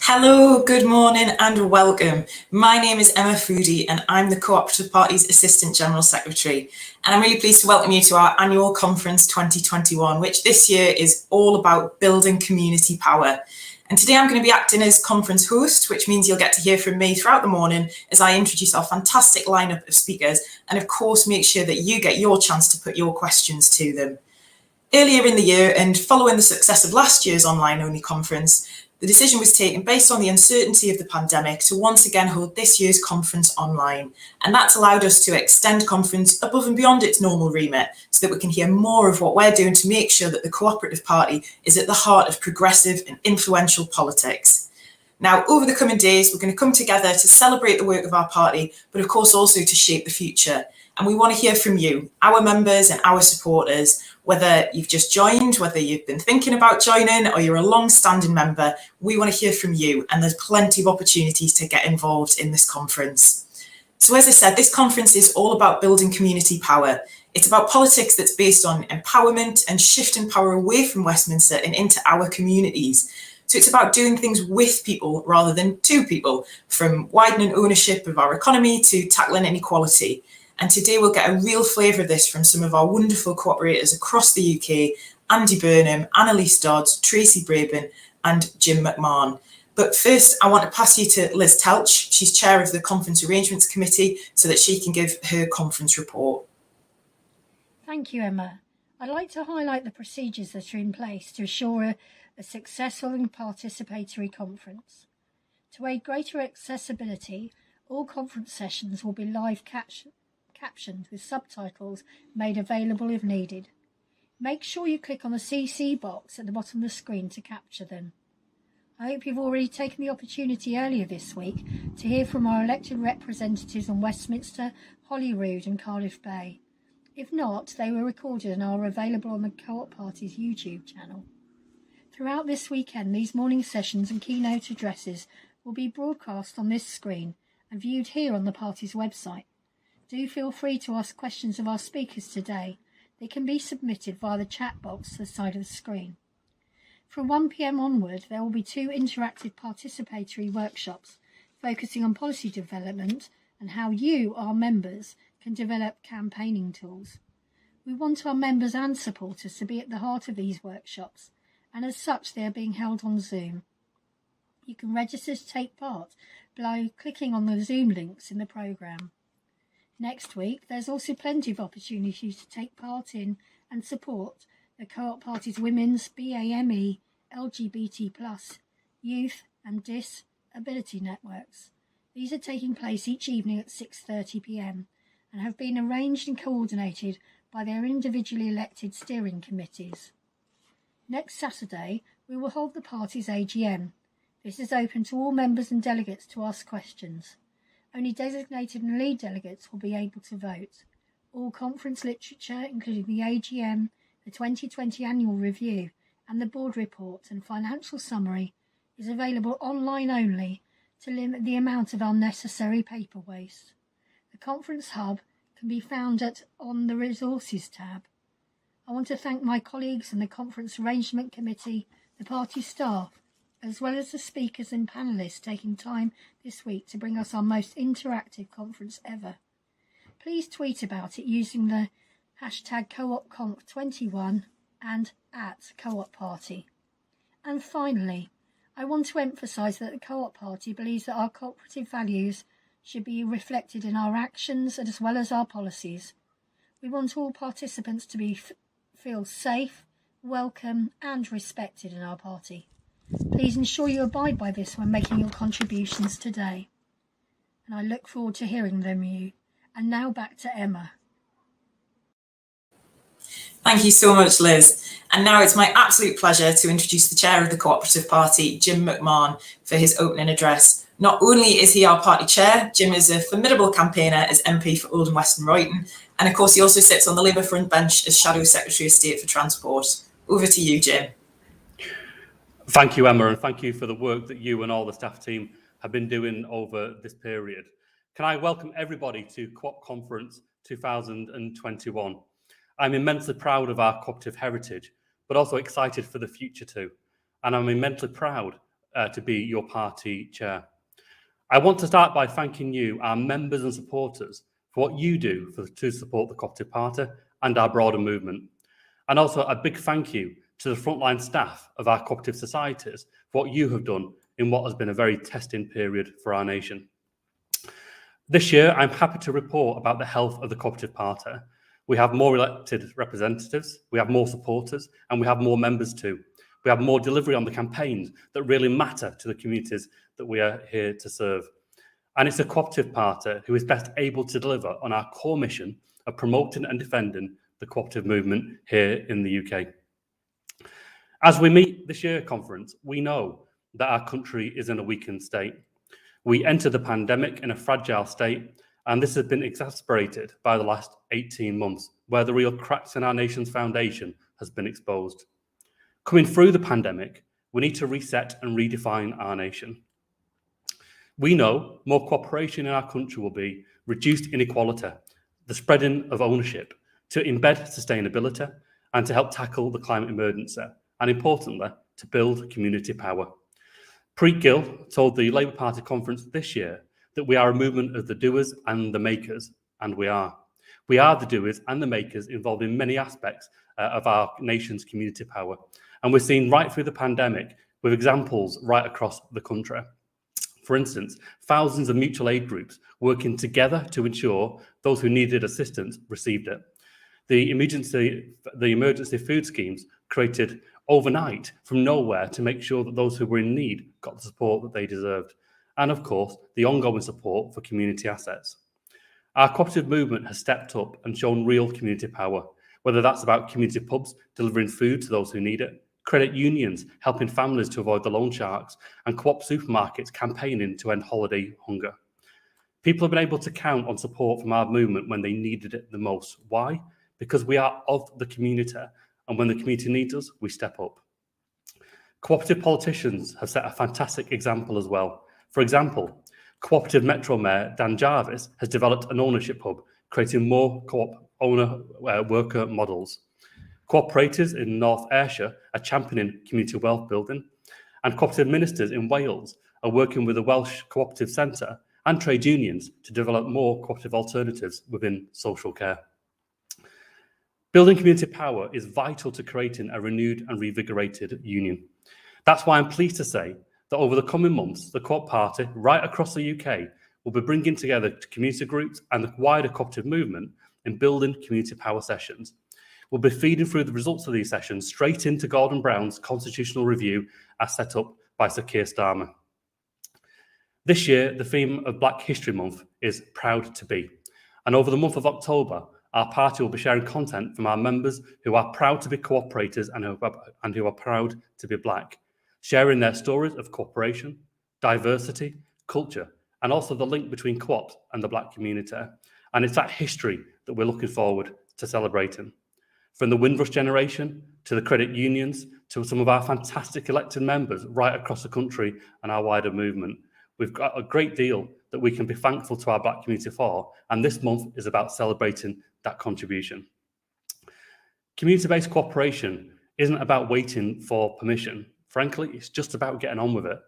Hello, good morning and welcome. My name is Emma Foodie and I'm the Co-operative Party's Assistant General Secretary. And I'm really pleased to welcome you to our annual conference 2021, which this year is all about building community power. And today I'm going to be acting as conference host, which means you'll get to hear from me throughout the morning as I introduce our fantastic lineup of speakers and of course make sure that you get your chance to put your questions to them. Earlier in the year and following the success of last year's online-only conference, the decision was taken based on the uncertainty of the pandemic to once again hold this year's conference online. And that's allowed us to extend conference above and beyond its normal remit so that we can hear more of what we're doing to make sure that the Co-operative Party is at the heart of progressive and influential politics. Now, over the coming days, we're going to come together to celebrate the work of our party, but of course also to shape the future. And we want to hear from you, our members and our supporters, whether you've just joined, whether you've been thinking about joining or you're a long-standing member, we want to hear from you and there's plenty of opportunities to get involved in this conference. So as I said, this conference is all about building community power. It's about politics that's based on empowerment and shifting power away from Westminster and into our communities. So it's about doing things with people rather than to people, from widening ownership of our economy to tackling inequality. And today we'll get a real flavour of this from some of our wonderful cooperators across the UK, Andy Burnham, Anneliese Dodds, Tracy Brabin and Jim McMahon. But first, I want to pass you to Lis Telcs. She's chair of the Conference Arrangements Committee so that she can give her conference report. Thank you, Emma. I'd like to highlight the procedures that are in place to assure a successful and participatory conference. To aid greater accessibility, all conference sessions will be live captioned with subtitles made available if needed. Make sure you click on the CC box at the bottom of the screen to capture them. I hope you've already taken the opportunity earlier this week to hear from our elected representatives on Westminster, Holyrood and Cardiff Bay. If not, they were recorded and are available on the Co-op Party's YouTube channel. Throughout this weekend, these morning sessions and keynote addresses will be broadcast on this screen and viewed here on the party's website. Do feel free to ask questions of our speakers today. They can be submitted via the chat box to the side of the screen. From 1 p.m. onward, there will be 2 interactive participatory workshops focusing on policy development and how you, our members, can develop campaigning tools. We want our members and supporters to be at the heart of these workshops, and as such they are being held on Zoom. You can register to take part by clicking on the Zoom links in the programme. Next week, there's also plenty of opportunities to take part in and support the Co-op Party's Women's, BAME, LGBT+, Youth and Disability Networks. These are taking place each evening at 6:30 p.m. and have been arranged and coordinated by their individually elected steering committees. Next Saturday, we will hold the party's AGM. This is open to all members and delegates to ask questions. Only designated and lead delegates will be able to vote. All conference literature, including the AGM, the 2020 annual review, and the board report and financial summary, is available online only to limit the amount of unnecessary paper waste. The conference hub can be found on the Resources tab. I want to thank my colleagues and the Conference Arrangement Committee, the party staff, as well as the speakers and panellists taking time this week to bring us our most interactive conference ever. Please tweet about it using the hashtag CoopConf21 and @CoopParty. And finally, I want to emphasise that the Co-op Party believes that our cooperative values should be reflected in our actions as well as our policies. We want all participants to feel safe, welcome and respected in our party. Please ensure you abide by this when making your contributions today. And I look forward to hearing from you. And now back to Emma. Thank you so much, Liz. And now it's my absolute pleasure to introduce the chair of the Co-operative Party, Jim McMahon, for his opening address. Not only is he our party chair, Jim is a formidable campaigner as MP for Oldham West and Royton. And of course, he also sits on the Labour front bench as Shadow Secretary of State for Transport. Over to you, Jim. Thank you, Emma, and thank you for the work that you and all the staff team have been doing over this period. Can I welcome everybody to Co-op Conference 2021. I'm immensely proud of our cooperative heritage, but also excited for the future too. And I'm immensely proud to be your party chair. I want to start by thanking you, our members and supporters, for what you do to support the Co-operative Party and our broader movement. And also a big thank you to the frontline staff of our cooperative societies for what you have done in what has been a very testing period for our nation. This year, I'm happy to report about the health of the Co-operative Party. We have more elected representatives, we have more supporters, and we have more members too. We have more delivery on the campaigns that really matter to the communities that we are here to serve. And it's the Co-operative Party who is best able to deliver on our core mission of promoting and defending the cooperative movement here in the UK. As we meet this year conference, we know that our country is in a weakened state. We entered the pandemic in a fragile state, and this has been exacerbated by the last 18 months, where the real cracks in our nation's foundation has been exposed. Coming through the pandemic, we need to reset and redefine our nation. We know more cooperation in our country will be reduced inequality, the spreading of ownership, to embed sustainability and to help tackle the climate emergency, and importantly, to build community power. Preet Gill told the Labour Party conference this year that we are a movement of the doers and the makers, and we are. We are the doers and the makers involved in many aspects of our nation's community power. And we're seeing right through the pandemic with examples right across the country. For instance, thousands of mutual aid groups working together to ensure those who needed assistance received it. The emergency food schemes created overnight from nowhere to make sure that those who were in need got the support that they deserved. And of course, the ongoing support for community assets. Our cooperative movement has stepped up and shown real community power, whether that's about community pubs delivering food to those who need it, credit unions helping families to avoid the loan sharks, and co-op supermarkets campaigning to end holiday hunger. People have been able to count on support from our movement when they needed it the most. Why? Because we are of the community, and when the community needs us, we step up. Cooperative politicians have set a fantastic example as well. For example, Cooperative Metro Mayor Dan Jarvis has developed an ownership hub, creating more co-op owner-worker models. Cooperatives in North Ayrshire are championing community wealth building, and cooperative ministers in Wales are working with the Welsh Cooperative Centre and trade unions to develop more cooperative alternatives within social care. Building community power is vital to creating a renewed and revigorated union. That's why I'm pleased to say that over the coming months, the Co-op Party right across the UK will be bringing together community groups and the wider cooperative movement in building community power sessions. We'll be feeding through the results of these sessions straight into Gordon Brown's constitutional review as set up by Sir Keir Starmer. This year, the theme of Black History Month is Proud to Be. And over the month of October, our party will be sharing content from our members who are proud to be cooperators and who are proud to be Black, sharing their stories of cooperation, diversity, culture, and also the link between co-ops and the Black community. And it's that history that we're looking forward to celebrating. From the Windrush generation to the credit unions to some of our fantastic elected members right across the country and our wider movement. We've got a great deal that we can be thankful to our Black community for, and this month is about celebrating that contribution. Community-based cooperation isn't about waiting for permission. Frankly, it's just about getting on with it.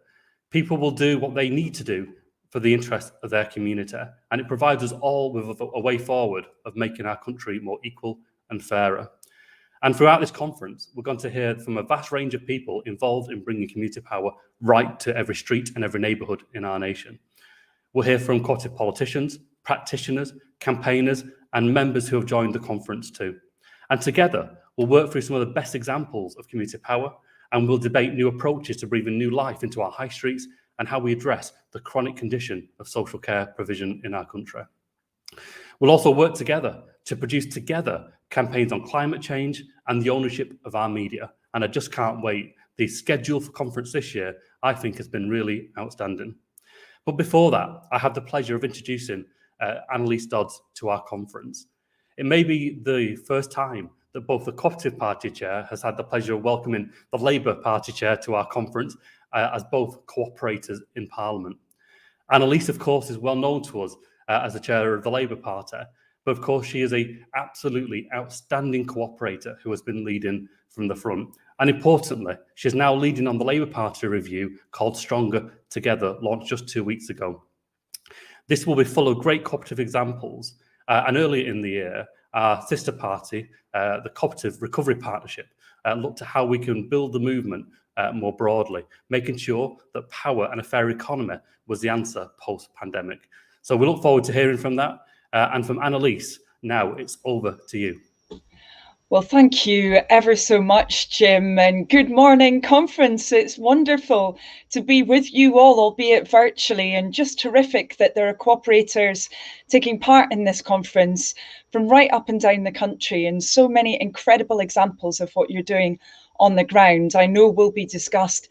People will do what they need to do for the interest of their community, and it provides us all with a way forward of making our country more equal and fairer. And throughout this conference, we're going to hear from a vast range of people involved in bringing community power right to every street and every neighbourhood in our nation. We'll hear from cooperative politicians, practitioners, campaigners, and members who have joined the conference too. And together, we'll work through some of the best examples of community power, and we'll debate new approaches to breathing new life into our high streets and how we address the chronic condition of social care provision in our country. We'll also work together to produce together campaigns on climate change and the ownership of our media. And I just can't wait. The schedule for conference this year, I think, has been really outstanding. But before that, I have the pleasure of introducing Anneliese Dodds to our conference. It may be the first time that both the Cooperative Party Chair has had the pleasure of welcoming the Labour Party Chair to our conference as both cooperators in Parliament. Anneliese, of course, is well known to us as the Chair of the Labour Party, but of course she is an absolutely outstanding cooperator who has been leading from the front. And importantly, she's now leading on the Labour Party review called Stronger Together, launched just 2 weeks ago. This will be full of great cooperative examples. And earlier in the year, our sister party, the Co-operative Recovery Partnership, looked at how we can build the movement more broadly, making sure that power and a fair economy was the answer post-pandemic. So we look forward to hearing from that. And from Anneliese, now it's over to you. Well, thank you ever so much, Jim, and good morning, conference. It's wonderful to be with you all, albeit virtually, and just terrific that there are cooperators taking part in this conference from right up and down the country, and so many incredible examples of what you're doing on the ground. I know will be discussed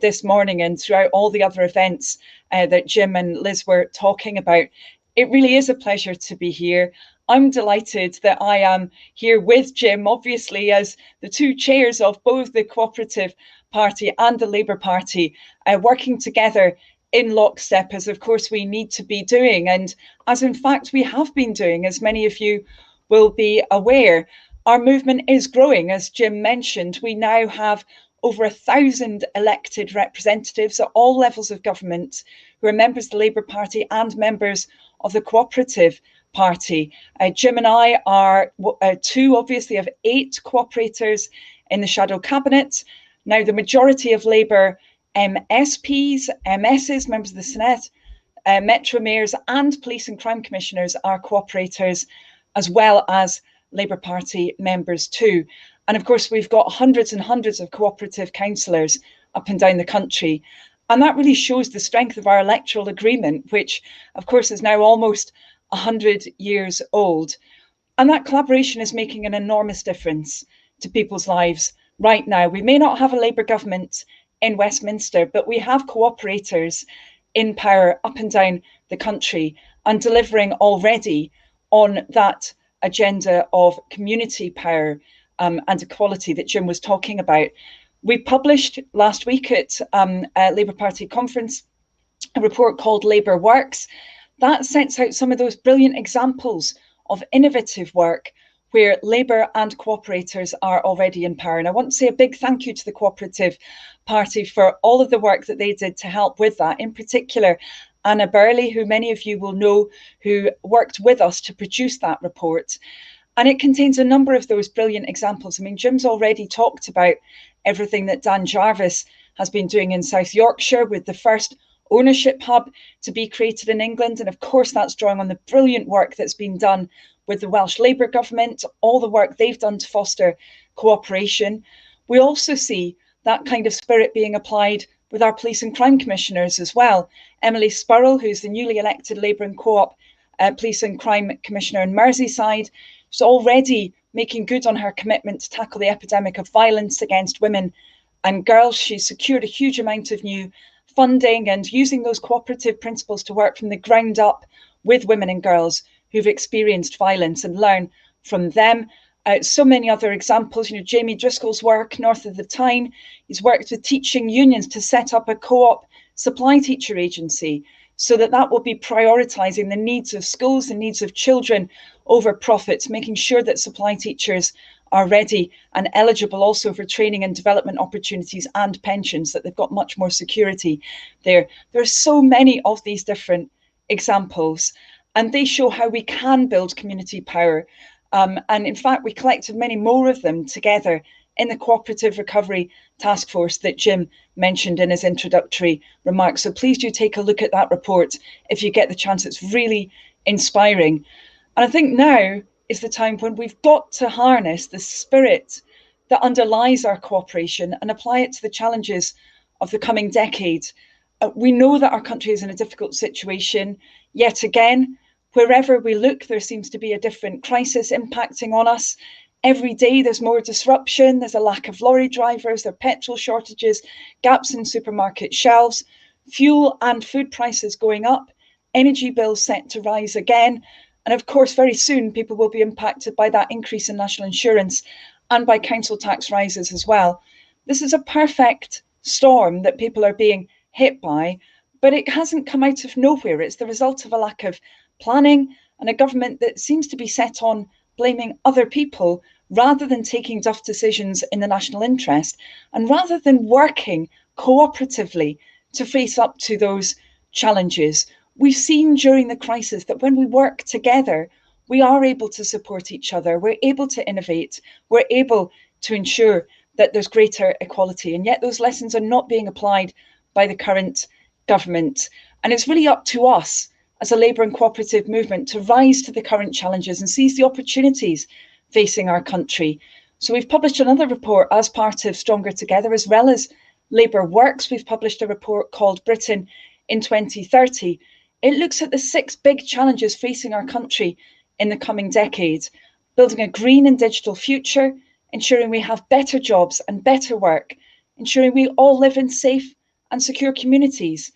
this morning and throughout all the other events that Jim and Liz were talking about. It really is a pleasure to be here. I'm delighted that I am here with Jim, obviously, as the two chairs of both the Co-operative Party and the Labour Party, working together in lockstep, as of course we need to be doing, and as in fact we have been doing, as many of you will be aware. Our movement is growing, as Jim mentioned. We now have over 1,000 elected representatives at all levels of government who are members of the Labour Party and members of the Co-operative Party. Jim and I are two, obviously, of 8 cooperators in the shadow cabinet. Now, the majority of Labour SPs, MSs, members of the Senate, Metro mayors and police and crime commissioners are cooperators, as well as Labour Party members too. And of course, we've got hundreds and hundreds of cooperative councillors up and down the country. And that really shows the strength of our electoral agreement, which of course is now almost 100 years old. And that collaboration is making an enormous difference to people's lives right now. We may not have a Labour government in Westminster, but we have cooperators in power up and down the country and delivering already on that agenda of community power and equality that Jim was talking about. We published last week at Labour Party conference a report called Labour Works. That sets out some of those brilliant examples of innovative work where Labour and cooperators are already in power. And I want to say a big thank you to the Co-operative Party for all of the work that they did to help with that. In particular, Anna Burley, who many of you will know, who worked with us to produce that report. And it contains a number of those brilliant examples. I mean, Jim's already talked about everything that Dan Jarvis has been doing in South Yorkshire with the first ownership hub to be created in England. And of course, that's drawing on the brilliant work that's been done with the Welsh Labour government, all the work they've done to foster cooperation. We also see that kind of spirit being applied with our police and crime commissioners as well. Emily Spurrell, who's the newly elected Labour and Co-op police and crime commissioner in Merseyside, is already making good on her commitment to tackle the epidemic of violence against women and girls. She's secured a huge amount of new funding and using those cooperative principles to work from the ground up with women and girls who've experienced violence and learn from them. So many other examples, you know, Jamie Driscoll's work north of the Tyne. He's worked with teaching unions to set up a co-op supply teacher agency so that will be prioritising the needs of schools, the needs of children over profits, making sure that supply teachers are ready and eligible also for training and development opportunities and pensions, that they've got much more security there. There are so many of these different examples, and they show how we can build community power. And in fact, we collected many more of them together in the Cooperative Recovery Task Force that Jim mentioned in his introductory remarks. So please do take a look at that report if you get the chance. It's really inspiring. And I think now is the time when we've got to harness the spirit that underlies our cooperation and apply it to the challenges of the coming decade. We know that our country is in a difficult situation. Yet again, wherever we look, there seems to be a different crisis impacting on us. Every day there's more disruption. There's a lack of lorry drivers, there are petrol shortages, gaps in supermarket shelves, fuel and food prices going up, energy bills set to rise again. And of course, very soon, people will be impacted by that increase in national insurance and by council tax rises as well. This is a perfect storm that people are being hit by, but it hasn't come out of nowhere. It's the result of a lack of planning and a government that seems to be set on blaming other people rather than taking tough decisions in the national interest, and rather than working cooperatively to face up to those challenges. We've seen during the crisis that when we work together, we are able to support each other, we're able to innovate, we're able to ensure that there's greater equality, and yet those lessons are not being applied by the current government. And it's really up to us as a labour and cooperative movement to rise to the current challenges and seize the opportunities facing our country. So we've published another report as part of Stronger Together, as well as Labour Works. We've published a report called Britain in 2030. It looks at the 6 big challenges facing our country in the coming decade: building a green and digital future, ensuring we have better jobs and better work, ensuring we all live in safe and secure communities,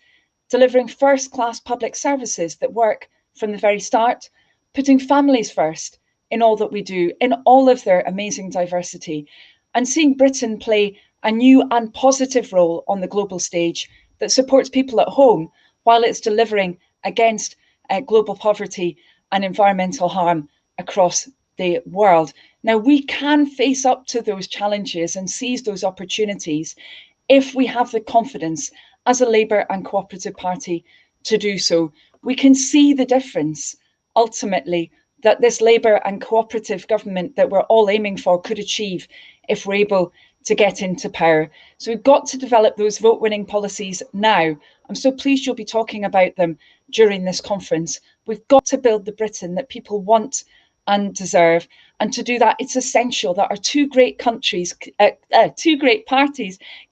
delivering first-class public services that work from the very start, putting families first in all that we do, in all of their amazing diversity, and seeing Britain play a new and positive role on the global stage that supports people at home while it's delivering against global poverty and environmental harm across the world. Now, we can face up to those challenges and seize those opportunities if we have the confidence as a Labour and cooperative party to do so. We can see the difference, ultimately, that this Labour and cooperative government that we're all aiming for could achieve if we're able to get into power. So we've got to develop those vote-winning policies now. I'm so pleased you'll be talking about them during this conference. We've got to build the Britain that people want and deserve. And to do that, it's essential that our two great parties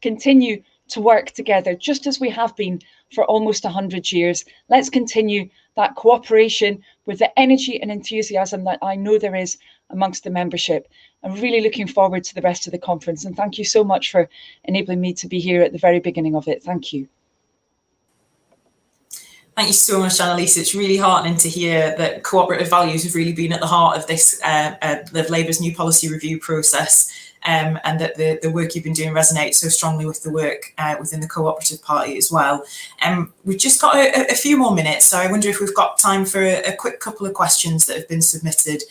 continue to work together, just as we have been for almost 100 years. Let's continue that cooperation with the energy and enthusiasm that I know there is amongst the membership. I'm really looking forward to the rest of the conference, and thank you so much for enabling me to be here at the very beginning of it. Thank you. Thank you so much, Anneliese. It's really heartening to hear that cooperative values have really been at the heart of this, of Labour's new policy review process, and that the work you've been doing resonates so strongly with the work within the cooperative party as well. We've just got a few more minutes, so I wonder if we've got time for a quick couple of questions that have been submitted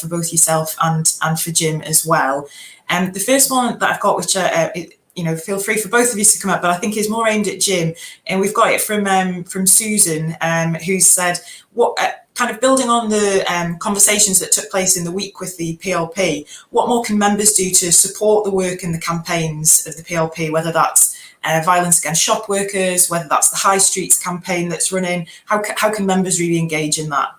for both yourself and for Jim as well. The first one that I've got, which feel free for both of you to come up, but I think is more aimed at Jim. And we've got it from Susan, who said, what kind of building on the conversations that took place in the week with the PLP, what more can members do to support the work and the campaigns of the PLP, whether that's violence against shop workers, whether that's the High Streets campaign that's running? How can members really engage in that?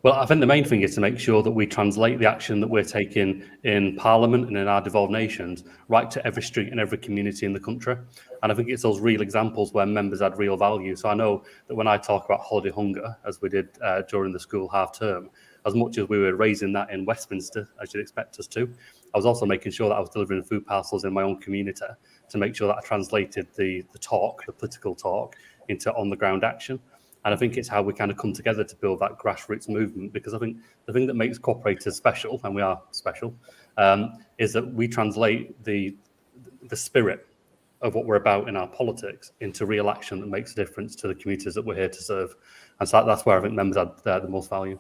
Well, I think the main thing is to make sure that we translate the action that we're taking in Parliament and in our devolved nations right to every street and every community in the country. And I think it's those real examples where members add real value. So I know that when I talk about holiday hunger, as we did during the school half term, as much as we were raising that in Westminster, as you'd expect us to, I was also making sure that I was delivering food parcels in my own community to make sure that I translated the political talk, into on-the-ground action. And I think it's how we kind of come together to build that grassroots movement, because I think the thing that makes cooperators special, and we are special, is that we translate the spirit of what we're about in our politics into real action that makes a difference to the communities that we're here to serve. And so that's where I think members add the most value.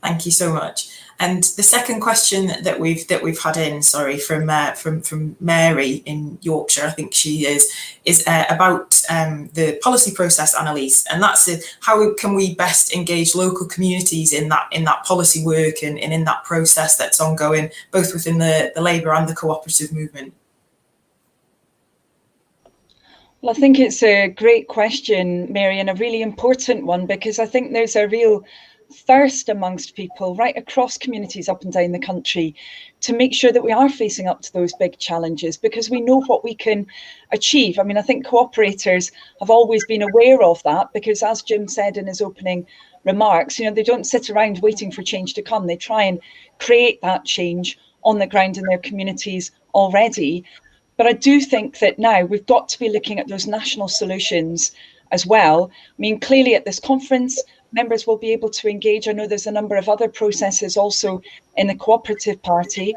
Thank you so much. And the second question that we've had in, from Mary in Yorkshire, I think she is about the policy process, Anneliese, and that's how can we best engage local communities in that policy work and in that process that's ongoing, both within the Labour and the cooperative movement. Well, I think it's a great question, Mary, and a really important one, because I think there's a real thirst amongst people right across communities up and down the country to make sure that we are facing up to those big challenges, because we know what we can achieve. I mean, I think cooperators have always been aware of that, because as Jim said in his opening remarks, they don't sit around waiting for change to come. They try and create that change on the ground in their communities already. But I do think that now we've got to be looking at those national solutions as well. I mean, clearly at this conference, members will be able to engage. I know there's a number of other processes also in the Cooperative Party.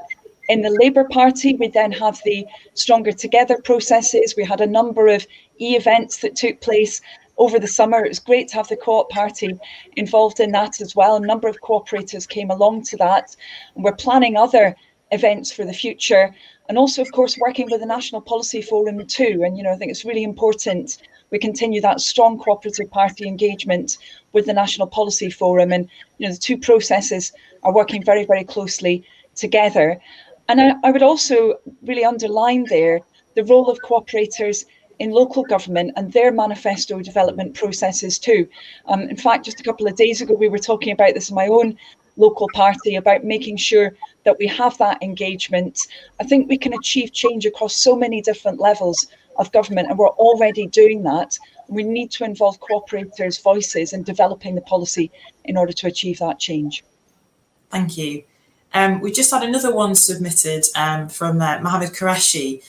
In the Labour Party, we then have the Stronger Together processes. We had a number of e-events that took place over the summer. It was great to have the Co-op Party involved in that as well. A number of cooperatives came along to that, and we're planning other events for the future, and also, of course, working with the National Policy Forum too. And I think it's really important we continue that strong cooperative party engagement with the National Policy Forum, and the two processes are working very, very closely together. And I would also really underline there the role of cooperators in local government and their manifesto development processes too. In fact, just a couple of days ago, we were talking about this in my own local party, about making sure that we have that engagement. I think we can achieve change across so many different levels of government, and we're already doing that. We need to involve cooperators' voices in developing the policy in order to achieve that change. Thank you. We just had another one submitted from Mohammed Qureshi,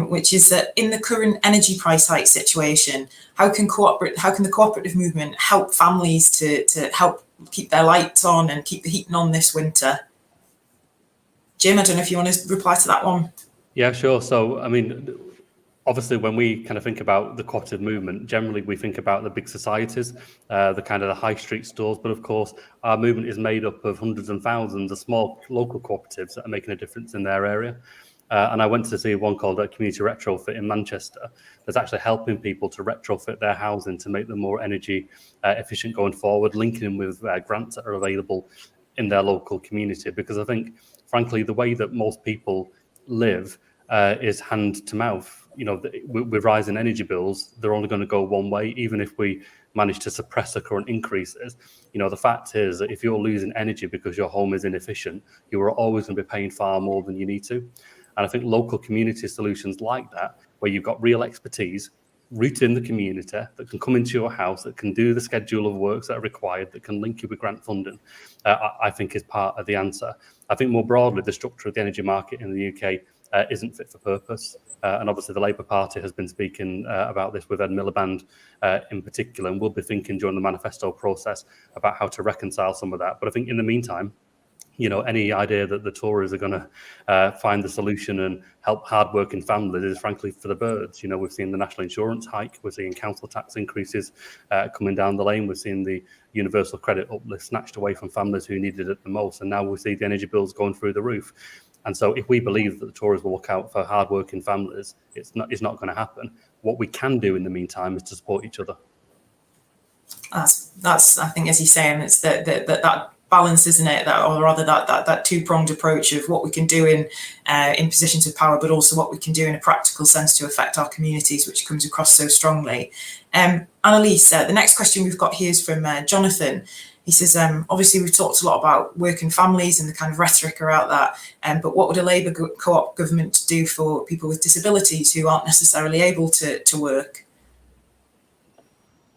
which is that in the current energy price hike situation, how can the cooperative movement help families to help keep their lights on and keep the heating on this winter? Jim, I don't know if you want to reply to that one. Yeah, sure. So, I mean, obviously, when we kind of think about the cooperative movement, generally we think about the big societies, the kind of the high street stores. But of course, our movement is made up of hundreds and thousands of small local cooperatives that are making a difference in their area. And I went to see one called Community Retrofit in Manchester that's actually helping people to retrofit their housing to make them more energy efficient going forward, linking them with grants that are available in their local community. Because I think, frankly, the way that most people live is hand to mouth. With rising energy bills, they're only going to go one way, even if we manage to suppress the current increases. The fact is that if you're losing energy because your home is inefficient, you are always going to be paying far more than you need to. And I think local community solutions like that, where you've got real expertise rooted in the community that can come into your house, that can do the schedule of works that are required, that can link you with grant funding, I think is part of the answer. I think more broadly, the structure of the energy market in the UK isn't fit for purpose. And obviously the Labour Party has been speaking about this with Ed Miliband in particular, and we'll be thinking during the manifesto process about how to reconcile some of that. But I think in the meantime, any idea that the Tories are going to find the solution and help hardworking families is frankly for the birds. We've seen the national insurance hike, we're seeing council tax increases coming down the lane, we're seeing the universal credit uplift snatched away from families who needed it the most, and now we see the energy bills going through the roof. And so if we believe that the Tories will look out for hardworking families, it's not going to happen. What we can do in the meantime is to support each other. That's I think, as you say, and it's that balance, isn't it? That two-pronged approach of what we can do in positions of power, but also what we can do in a practical sense to affect our communities, which comes across so strongly. Anneliese, the next question we've got here is from Jonathan. He says, obviously we've talked a lot about working families and the kind of rhetoric around that, but what would a Labour co-op government do for people with disabilities who aren't necessarily able to work?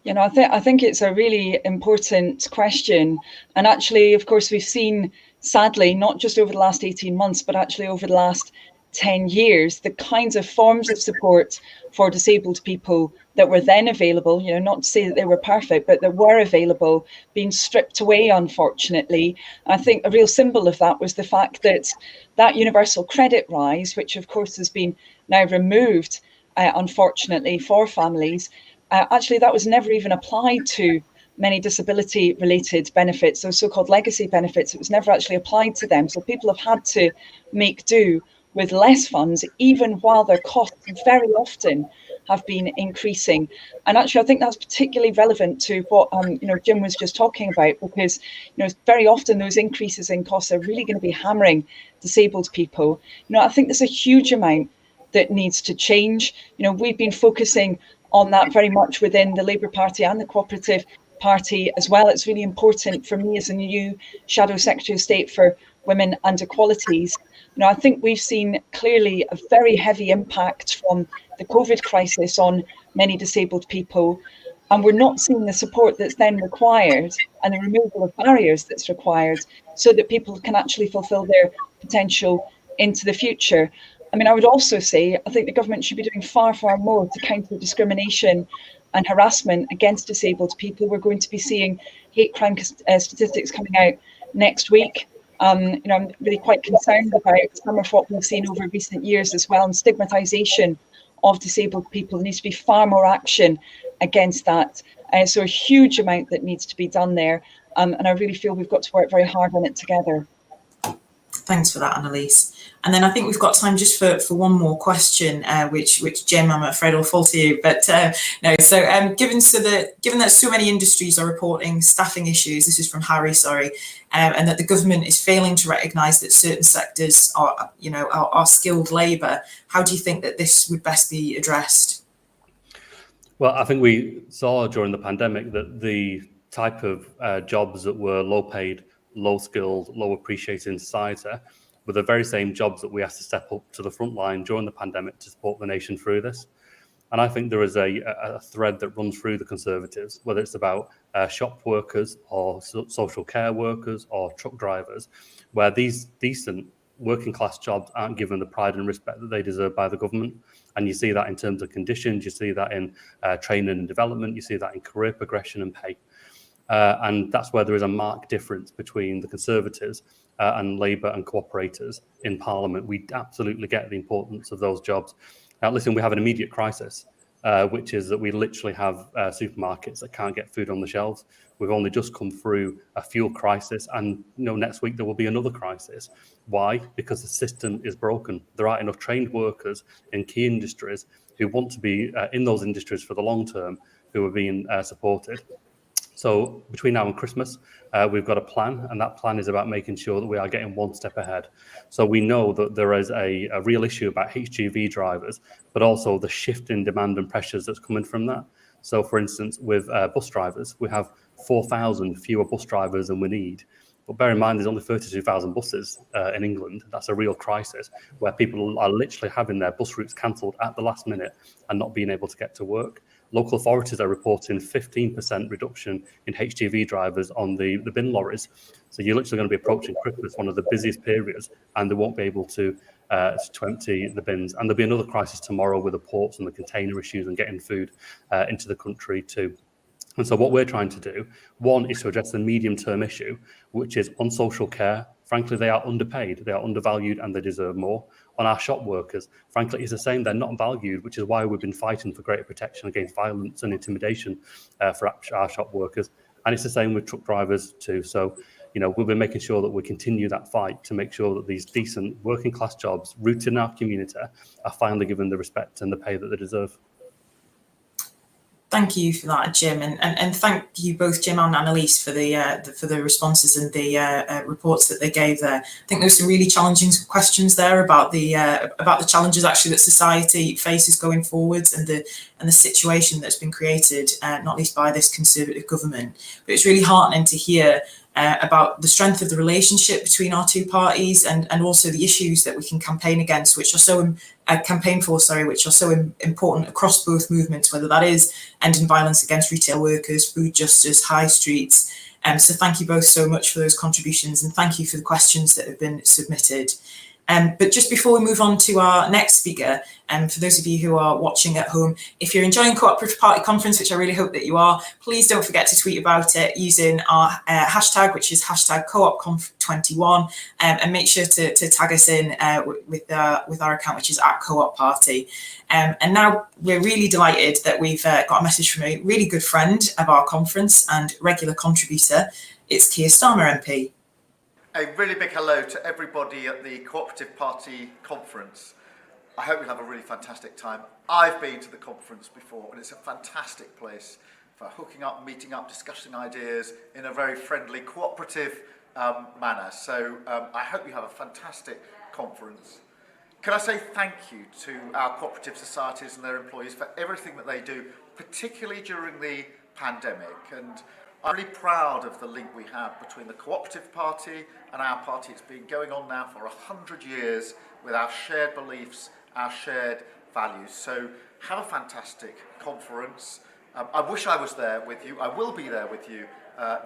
I think it's a really important question. And actually, of course, we've seen, sadly, not just over the last 18 months, but actually over the last 10 years, the kinds of forms of support for disabled people that were then available, not to say that they were perfect, but that were available, being stripped away, unfortunately. I think a real symbol of that was the fact that that universal credit rise, which of course has been now removed, unfortunately, for families, actually that was never even applied to many disability related benefits, those so-called legacy benefits. It was never actually applied to them. So people have had to make do with less funds, even while their costs very often have been increasing. And actually, I think that's particularly relevant to what Jim was just talking about, because very often those increases in costs are really going to be hammering disabled people. I think there's a huge amount that needs to change. We've been focusing on that very much within the Labour Party and the Cooperative Party as well. It's really important for me as a new Shadow Secretary of State for Women and Equalities. I think we've seen clearly a very heavy impact from the COVID crisis on many disabled people, and we're not seeing the support that's then required and the removal of barriers that's required so that people can actually fulfil their potential into the future. I would also say, I think the government should be doing far, far more to counter discrimination and harassment against disabled people. We're going to be seeing hate crime statistics coming out next week. I'm really quite concerned about some of what we've seen over recent years as well, and stigmatisation of disabled people. There needs to be far more action against that. So a huge amount that needs to be done there. And I really feel we've got to work very hard on it together. Thanks for that, Anneliese. And then I think we've got time just for one more question, which Jim, I'm afraid will fall to you. But no, so given that so many industries are reporting staffing issues, this is from Harry, sorry, and that the government is failing to recognise that certain sectors are skilled labour, how do you think that this would best be addressed? Well, I think we saw during the pandemic that the type of jobs that were low paid, low skilled, low appreciated in society were the very same jobs that we had to step up to the front line during the pandemic to support the nation through this. And I think there is a thread that runs through the Conservatives, whether it's about shop workers or social care workers or truck drivers, where these decent working class jobs aren't given the pride and respect that they deserve by the government. And you see that in terms of conditions, you see that in training and development, you see that in career progression and pay. And that's where there is a marked difference between the Conservatives and Labour and cooperators in Parliament. We absolutely get the importance of those jobs. Now, listen, we have an immediate crisis, which is that we literally have supermarkets that can't get food on the shelves. We've only just come through a fuel crisis, and next week there will be another crisis. Why? Because the system is broken. There aren't enough trained workers in key industries who want to be in those industries for the long term, who are being supported. So between now and Christmas, we've got a plan, and that plan is about making sure that we are getting one step ahead. So we know that there is a real issue about HGV drivers, but also the shift in demand and pressures that's coming from that. So, for instance, with bus drivers, we have 4,000 fewer bus drivers than we need. But bear in mind, there's only 32,000 buses in England. That's a real crisis where people are literally having their bus routes cancelled at the last minute and not being able to get to work. Local authorities are reporting 15% reduction in HGV drivers on the bin lorries. So you're literally going to be approaching Christmas, one of the busiest periods, and they won't be able to empty the bins. And there'll be another crisis tomorrow with the ports and the container issues and getting food into the country too. And so what we're trying to do, one, is to address the medium-term issue, which is on social care. Frankly, they are underpaid, they are undervalued, and they deserve more. On our shop workers, frankly, it's the same. They're not valued, which is why we've been fighting for greater protection against violence and intimidation for our shop workers. And it's the same with truck drivers too. So, we'll be making sure that we continue that fight to make sure that these decent working class jobs rooted in our community are finally given the respect and the pay that they deserve. Thank you for that, Jim, and thank you both, Jim and Anneliese, for the responses and the reports that they gave there. I think there's some really challenging questions there about the challenges actually that society faces going forwards and the situation that's been created, not least by this Conservative government. But it's really heartening to hear about the strength of the relationship between our two parties and also the issues that we can campaign against, which are so important across both movements, whether that is ending violence against retail workers, food justice, high streets. So thank you both so much for those contributions, and thank you for the questions that have been submitted. But just before we move on to our next speaker, for those of you who are watching at home, if you're enjoying Co-operative Party Conference, which I really hope that you are, please don't forget to tweet about it using our hashtag, which is hashtag CoopConf21, and make sure to tag us in with our account, which is @CoopParty. And now we're really delighted that we've got a message from a really good friend of our conference and regular contributor. It's Keir Starmer MP. A really big hello to everybody at the Co-operative Party Conference. I hope you'll have a really fantastic time. I've been to the conference before, and it's a fantastic place for hooking up, meeting up, discussing ideas in a very friendly, cooperative manner. So I hope you have a fantastic conference. Can I say thank you to our cooperative societies and their employees for everything that they do, particularly during the pandemic. And I'm really proud of the link we have between the Cooperative Party and our party. It's been going on now for 100 years with our shared beliefs, our shared values. So have a fantastic conference. I wish I was there with you. I will be there with you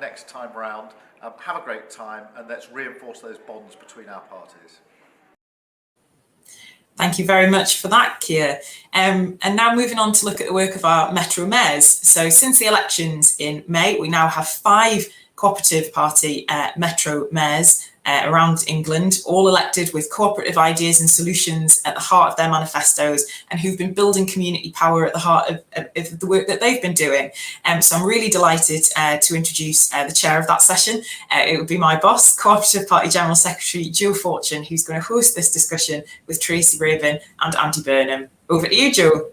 next time round. Have a great time, and let's reinforce those bonds between our parties. Thank you very much for that, Keir. And now moving on to look at the work of our Metro Mayors. So since the elections in May, we now have 5 Cooperative Party Metro Mayors around England, all elected with cooperative ideas and solutions at the heart of their manifestos, and who've been building community power at the heart of the work that they've been doing. So I'm really delighted to introduce the chair of that session. It would be my boss, Co-operative Party General Secretary Joe Fortune, who's going to host this discussion with Tracy, Brabin and Andy Burnham. Over to you, Joe.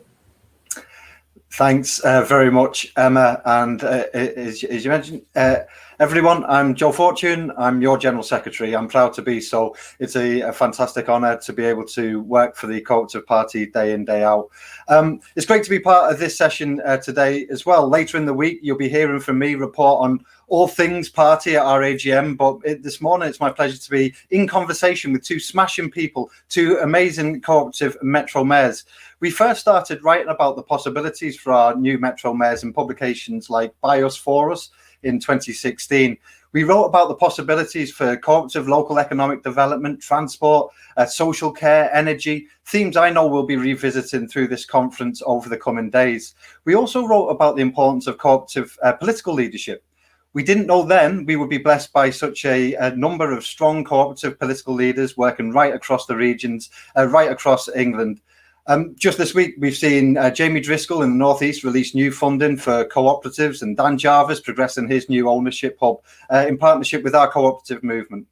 Thanks very much, Emma. And as you mentioned, everyone, I'm Joe Fortune. I'm your General Secretary. I'm proud to be so. It's a fantastic honour to be able to work for the Co-operative Party day in, day out. It's great to be part of this session today as well. Later in the week, you'll be hearing from me report on all things party at our AGM. But this morning, it's my pleasure to be in conversation with two smashing people, two amazing cooperative Metro mayors. We first started writing about the possibilities for our new Metro mayors in publications like By Us, For Us in 2016. We wrote about the possibilities for cooperative local economic development, transport, social care, energy, themes I know we'll be revisiting through this conference over the coming days. We also wrote about the importance of cooperative political leadership. We didn't know then we would be blessed by such a number of strong cooperative political leaders working right across the regions, right across England. Just this week, we've seen Jamie Driscoll in the North East release new funding for cooperatives, and Dan Jarvis progressing his new ownership hub in partnership with our cooperative movement.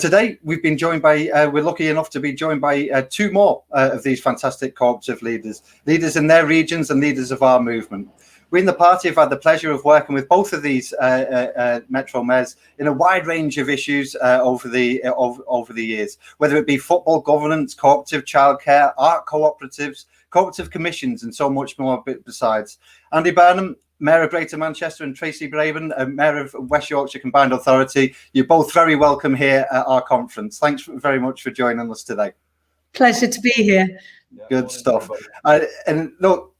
Today, we've been joined by, we're lucky enough to be joined by two more of these fantastic cooperative leaders in their regions and leaders of our movement. We in the party have had the pleasure of working with both of these Metro mayors in a wide range of issues over the years, whether it be football governance, cooperative childcare, art cooperatives, cooperative commissions, and so much more besides. Andy Burnham, Mayor of Greater Manchester, and Tracy Brabin, Mayor of West Yorkshire Combined Authority, you're both very welcome here at our conference. Thanks very much for joining us today. Pleasure to be here. Good stuff. And look,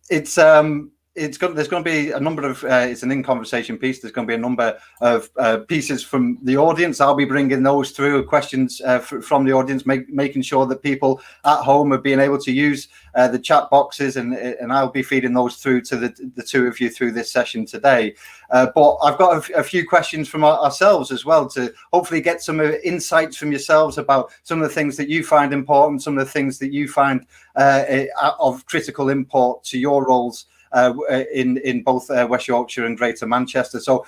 there's going to be a number of, it's an in-conversation piece. There's going to be a number of pieces from the audience. I'll be bringing those through, questions from the audience, making sure that people at home are being able to use the chat boxes, and I'll be feeding those through to the two of you through this session today. But I've got a few questions from ourselves as well to hopefully get some insights from yourselves about some of the things that you find important, some of the things that you find of critical import to your roles in both West Yorkshire and Greater Manchester. So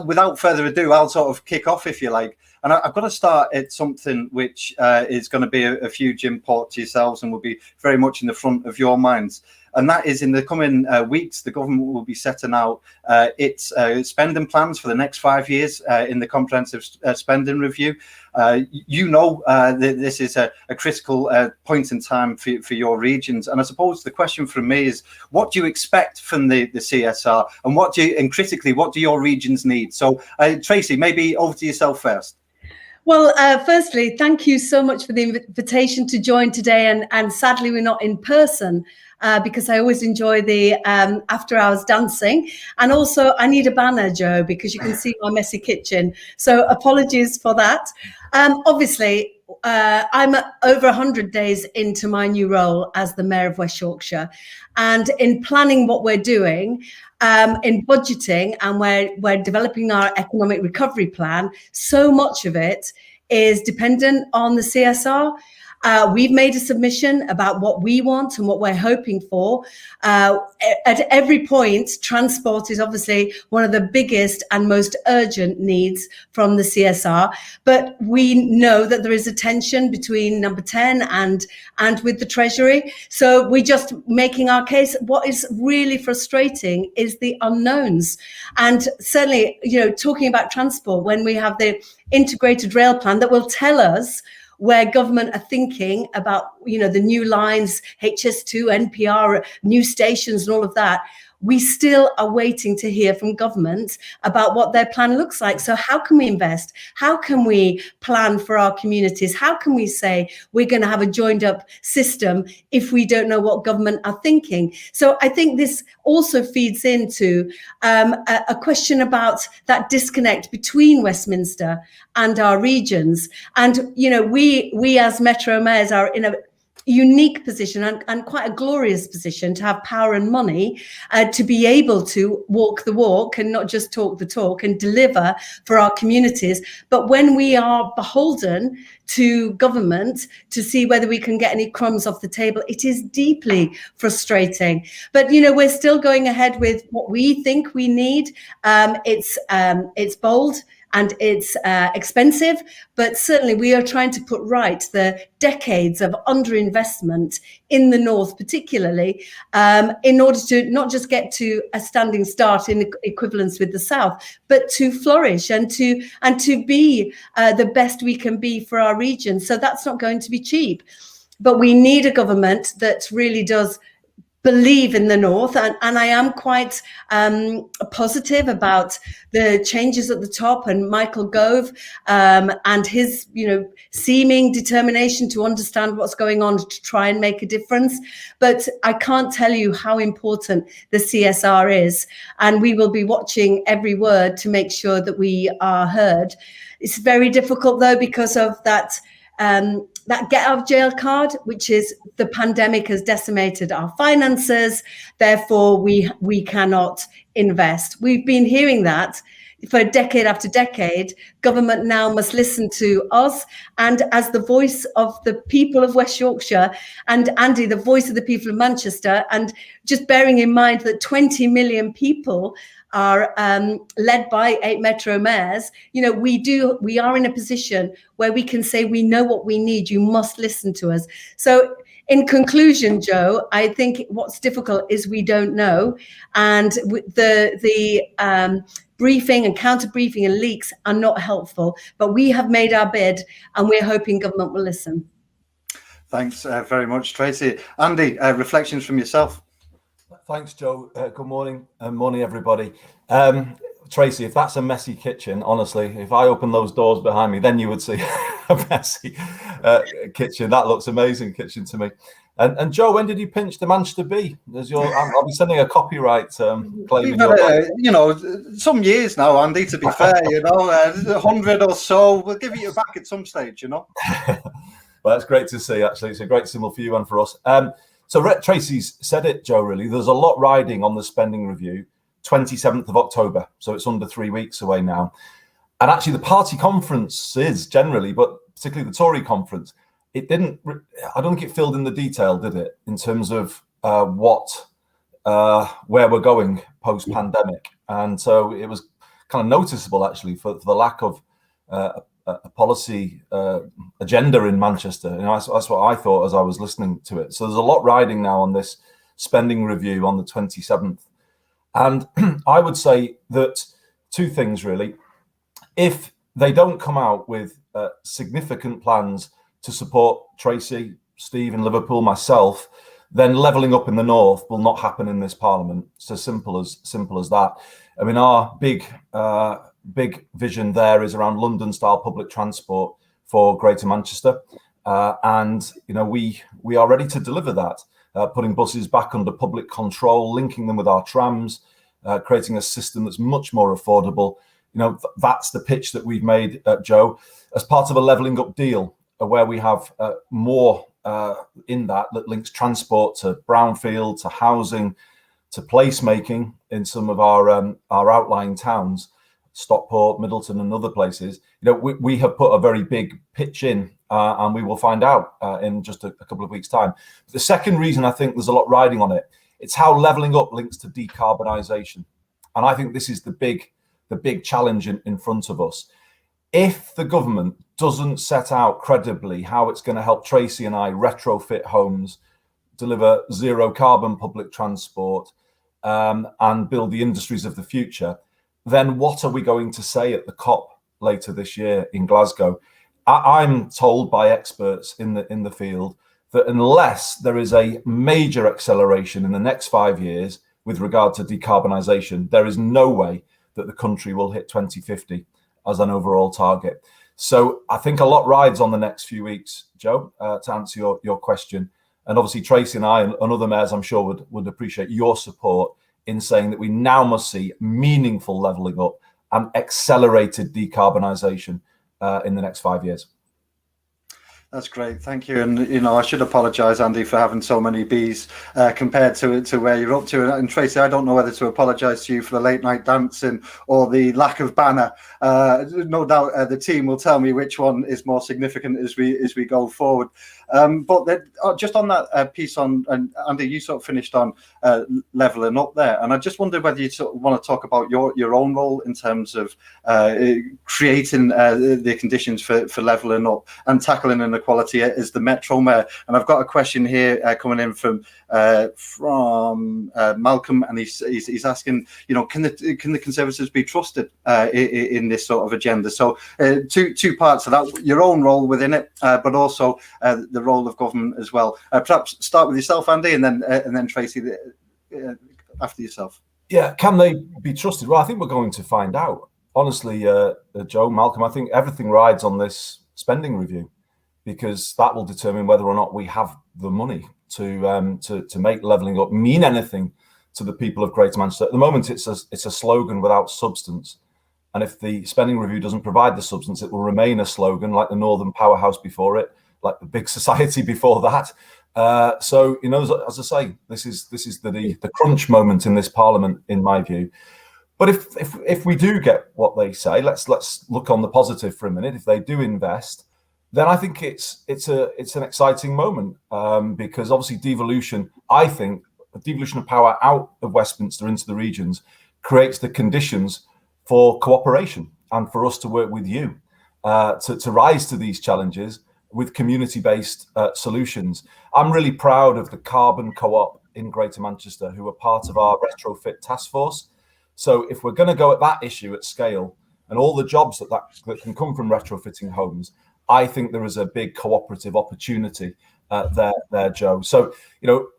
without further ado, I'll sort of kick off, if you like. And I've got to start at something which is going to be a huge import to yourselves and will be very much in the front of your minds. And that is, in the coming weeks, the government will be setting out its spending plans for the next 5 years in the comprehensive spending review. You know that this is a critical point in time for your regions. And I suppose the question from me is, what do you expect from the CSR, and critically, what do your regions need? So Tracy, maybe over to yourself first. Well, firstly, thank you so much for the invitation to join today. And sadly, we're not in person because I always enjoy the after hours dancing. And also, I need a banner, Joe, because you can see my messy kitchen. So apologies for that. Obviously, I'm over 100 days into my new role as the Mayor of West Yorkshire. And in planning what we're doing, in budgeting, and we're developing our economic recovery plan, so much of it is dependent on the CSR. We've made a submission about what we want and what we're hoping for. At every point, transport is obviously one of the biggest and most urgent needs from the CSR. But we know that there is a tension between number 10 and with the Treasury. So we're just making our case. What is really frustrating is the unknowns. And certainly, talking about transport, when we have the integrated rail plan that will tell us where government are thinking about, the new lines, HS2, NPR, new stations and all of that, we still are waiting to hear from government about what their plan looks like. So how can we invest? How can we plan for our communities? How can we say we're going to have a joined up system if we don't know what government are thinking? So I think this also feeds into a question about that disconnect between Westminster and our regions. And, we as Metro mayors are in unique position and quite a glorious position to have power and money to be able to walk the walk and not just talk the talk and deliver for our communities. But when we are beholden to government to see whether we can get any crumbs off the table, it is deeply frustrating. But, you know, we're still going ahead with what we think we need. It's bold and it's expensive, but certainly we are trying to put right the decades of underinvestment in the north, particularly in order to not just get to a standing start in equivalence with the south, but to flourish and to be the best we can be for our region. So that's not going to be cheap, but we need a government that really does believe in the north, and I am quite positive about the changes at the top and Michael Gove and his, you know, seeming determination to understand what's going on to try and make a difference. But I can't tell you how important the CSR is, and we will be watching every word to make sure that we are heard. It's very difficult though because of that get out of jail card, which is the pandemic has decimated our finances, therefore we cannot invest. We've been hearing that for decade after decade. Government now must listen to us, and as the voice of the people of West Yorkshire, and Andy, the voice of the people of Manchester, and just bearing in mind that 20 million people are led by 8 metro mayors, you know, we are in a position where we can say we know what we need, you must listen to us. So in conclusion, Joe, I think what's difficult is we don't know, and the briefing and counter briefing and leaks are not helpful, but we have made our bid and we're hoping government will listen. Thanks very much, Tracy. Andy, reflections from yourself? Thanks, Joe. Good morning. Morning, everybody. Tracy, if that's a messy kitchen, honestly, if I open those doors behind me, then you would see a messy kitchen. That looks amazing kitchen to me. And Joe, when did you pinch the Manchester Bee? I'll be sending a copyright claim. You know, some years now, Andy, to be fair, you know, 100 or so. We'll give you back at some stage, you know. Well, that's great to see, actually. It's a great symbol for you and for us. So Tracy's said it, Joe, really. There's a lot riding on the spending review, 27th of October. So it's under 3 weeks away now. And actually the party conferences generally, but particularly the Tory conference, I don't think it filled in the detail, did it? In terms of where we're going post-pandemic. And so it was kind of noticeable, actually, for the lack of a policy agenda in Manchester. You know, that's what I thought as I was listening to it. So there's a lot riding now on this spending review on the 27th. And I would say that 2 things, really. If they don't come out with significant plans to support Tracy, Steve in Liverpool, myself, then levelling up in the north will not happen in this parliament. It's as simple as that. I mean, our big vision there is around London-style public transport for Greater Manchester, and you know we are ready to deliver that, putting buses back under public control, linking them with our trams, creating a system that's much more affordable. You know, that's the pitch that we've made, Joe, as part of a levelling up deal, where we have more in that links transport to brownfield, to housing, to placemaking in some of our outlying towns. Stockport, Middleton and other places. You know, we have put a very big pitch in and we will find out in just a couple of weeks' time. The second reason I think there's a lot riding on it, it's how levelling up links to decarbonisation. And I think this is the big challenge in front of us. If the government doesn't set out credibly how it's going to help Tracy and I retrofit homes, deliver zero carbon public transport and build the industries of the future, then what are we going to say at the COP later this year in Glasgow? I'm told by experts in the field that unless there is a major acceleration in the next 5 years with regard to decarbonisation, there is no way that the country will hit 2050 as an overall target. So I think a lot rides on the next few weeks, Joe, to answer your question. And obviously Tracy and I and other mayors, I'm sure, would appreciate your support in saying that we now must see meaningful levelling up and accelerated decarbonisation in the next 5 years. That's great, thank you. And I should apologise, Andy, for having so many Bs compared to where you're up to. And Tracy, I don't know whether to apologise to you for the late night dancing or the lack of banner. No doubt the team will tell me which one is more significant as we go forward. But just on that piece on, and Andy, you sort of finished on levelling up there, and I just wondered whether you sort of want to talk about your own role in terms of creating the conditions for levelling up and tackling inequality as the Metro Mayor. And I've got a question here coming in from Malcolm, and he's asking, can the Conservatives be trusted in this sort of agenda? So two parts of that: your own role within it, but also the role of government as well. Perhaps start with yourself, Andy, and then Tracy after yourself. Yeah, can they be trusted? Well, I think we're going to find out. Honestly, Joe, Malcolm, I think everything rides on this spending review, because that will determine whether or not we have the money to make levelling up mean anything to the people of Greater Manchester. At the moment, it's a slogan without substance. And if the spending review doesn't provide the substance, it will remain a slogan like the Northern Powerhouse before it, like the Big Society before that. So, as I say, this is the crunch moment in this Parliament, in my view. But if we do get what they say, let's look on the positive for a minute. If they do invest, then I think it's an exciting moment, because obviously devolution, I think, the devolution of power out of Westminster into the regions creates the conditions for cooperation and for us to work with you to rise to these challenges with community-based solutions. I'm really proud of the Carbon Co-op in Greater Manchester, who are part of our retrofit task force. So if we're going to go at that issue at scale and all the jobs that can come from retrofitting homes, I think there is a big cooperative opportunity there, Joe. So,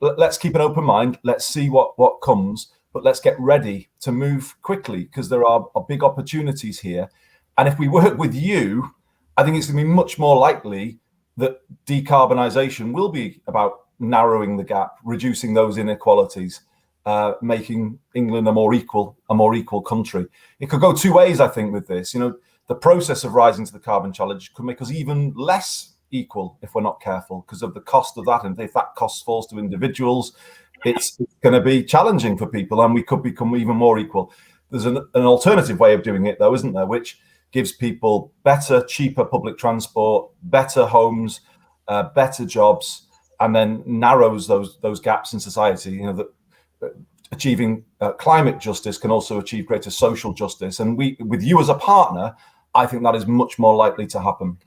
let's keep an open mind. Let's see what comes, but let's get ready to move quickly, because there are big opportunities here. And if we work with you, I think it's going to be much more likely that decarbonisation will be about narrowing the gap, reducing those inequalities, making England a more equal country. It could go two ways, I think, with this. The process of rising to the carbon challenge could make us even less equal if we're not careful, because of the cost of that. And if that cost falls to individuals, it's going to be challenging for people, and we could become even more equal. There's an alternative way of doing it, though, isn't there, which gives people better, cheaper public transport, better homes, better jobs, and then narrows those gaps in society. That achieving climate justice can also achieve greater social justice. And with you as a partner, I think that is much more likely to happen.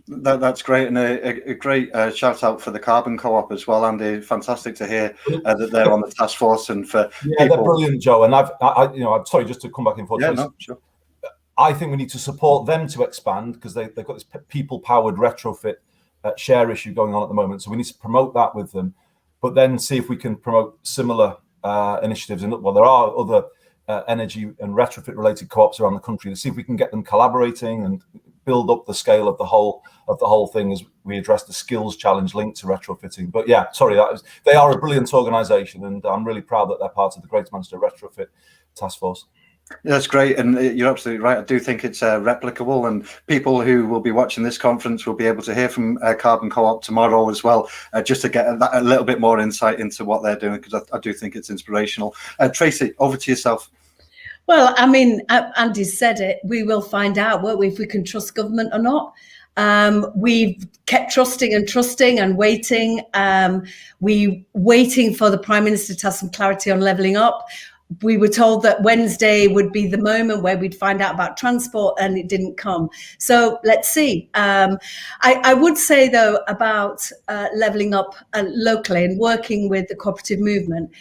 That's great, and a great shout out for the Carbon Co-op as well, Andy. Fantastic to hear that they're on the task force, and for people. They're brilliant, Joe. And I'm sorry, just to come back in for no, sure. I think we need to support them to expand, because they've got this people-powered retrofit share issue going on at the moment. So we need to promote that with them, but then see if we can promote similar initiatives. And there are other energy and retrofit-related co-ops around the country, to see if we can get them collaborating and build up the scale of the whole thing as we address the skills challenge linked to retrofitting. But yeah, sorry, they are a brilliant organisation, and I'm really proud that they're part of the Greater Manchester Retrofit Task Force. That's great, and you're absolutely right. I do think it's replicable, and people who will be watching this conference will be able to hear from Carbon Co-op tomorrow as well, just to get a little bit more insight into what they're doing, because I do think it's inspirational. Tracy, over to yourself. Well, I mean, Andy said it. We will find out, won't we, if we can trust government or not. We've kept trusting and waiting. We waiting for the Prime Minister to have some clarity on levelling up. We were told that Wednesday would be the moment where we'd find out about transport, and it didn't come. So let's see. I would say, though, about levelling up locally and working with the cooperative movement.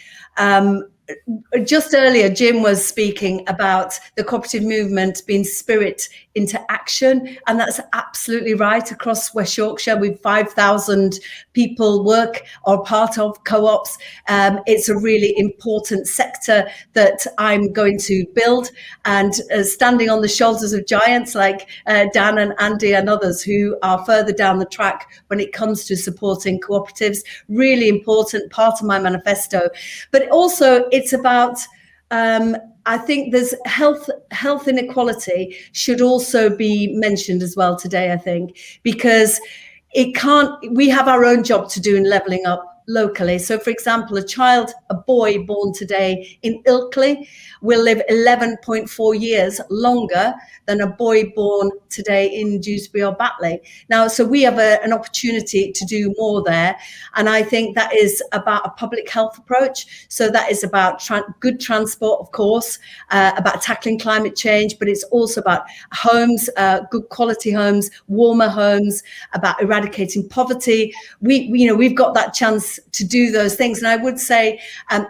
Just earlier, Jim was speaking about the cooperative movement being spirit into action, and that's absolutely right. Across West Yorkshire, with 5,000 people work or part of co-ops. It's a really important sector that I'm going to build, and standing on the shoulders of giants like Dan and Andy and others who are further down the track when it comes to supporting cooperatives. Really important part of my manifesto. But also it's about I think there's health inequality should also be mentioned as well today, I think, because we have our own job to do in levelling up locally. So, for example, a boy born today in Ilkley will live 11.4 years longer than a boy born today in Dewsbury or Batley. Now, so we have an opportunity to do more there. And I think that is about a public health approach. So that is about good transport, of course, about tackling climate change, but it's also about homes, good quality homes, warmer homes, about eradicating poverty. We've got that chance to do those things. And I would say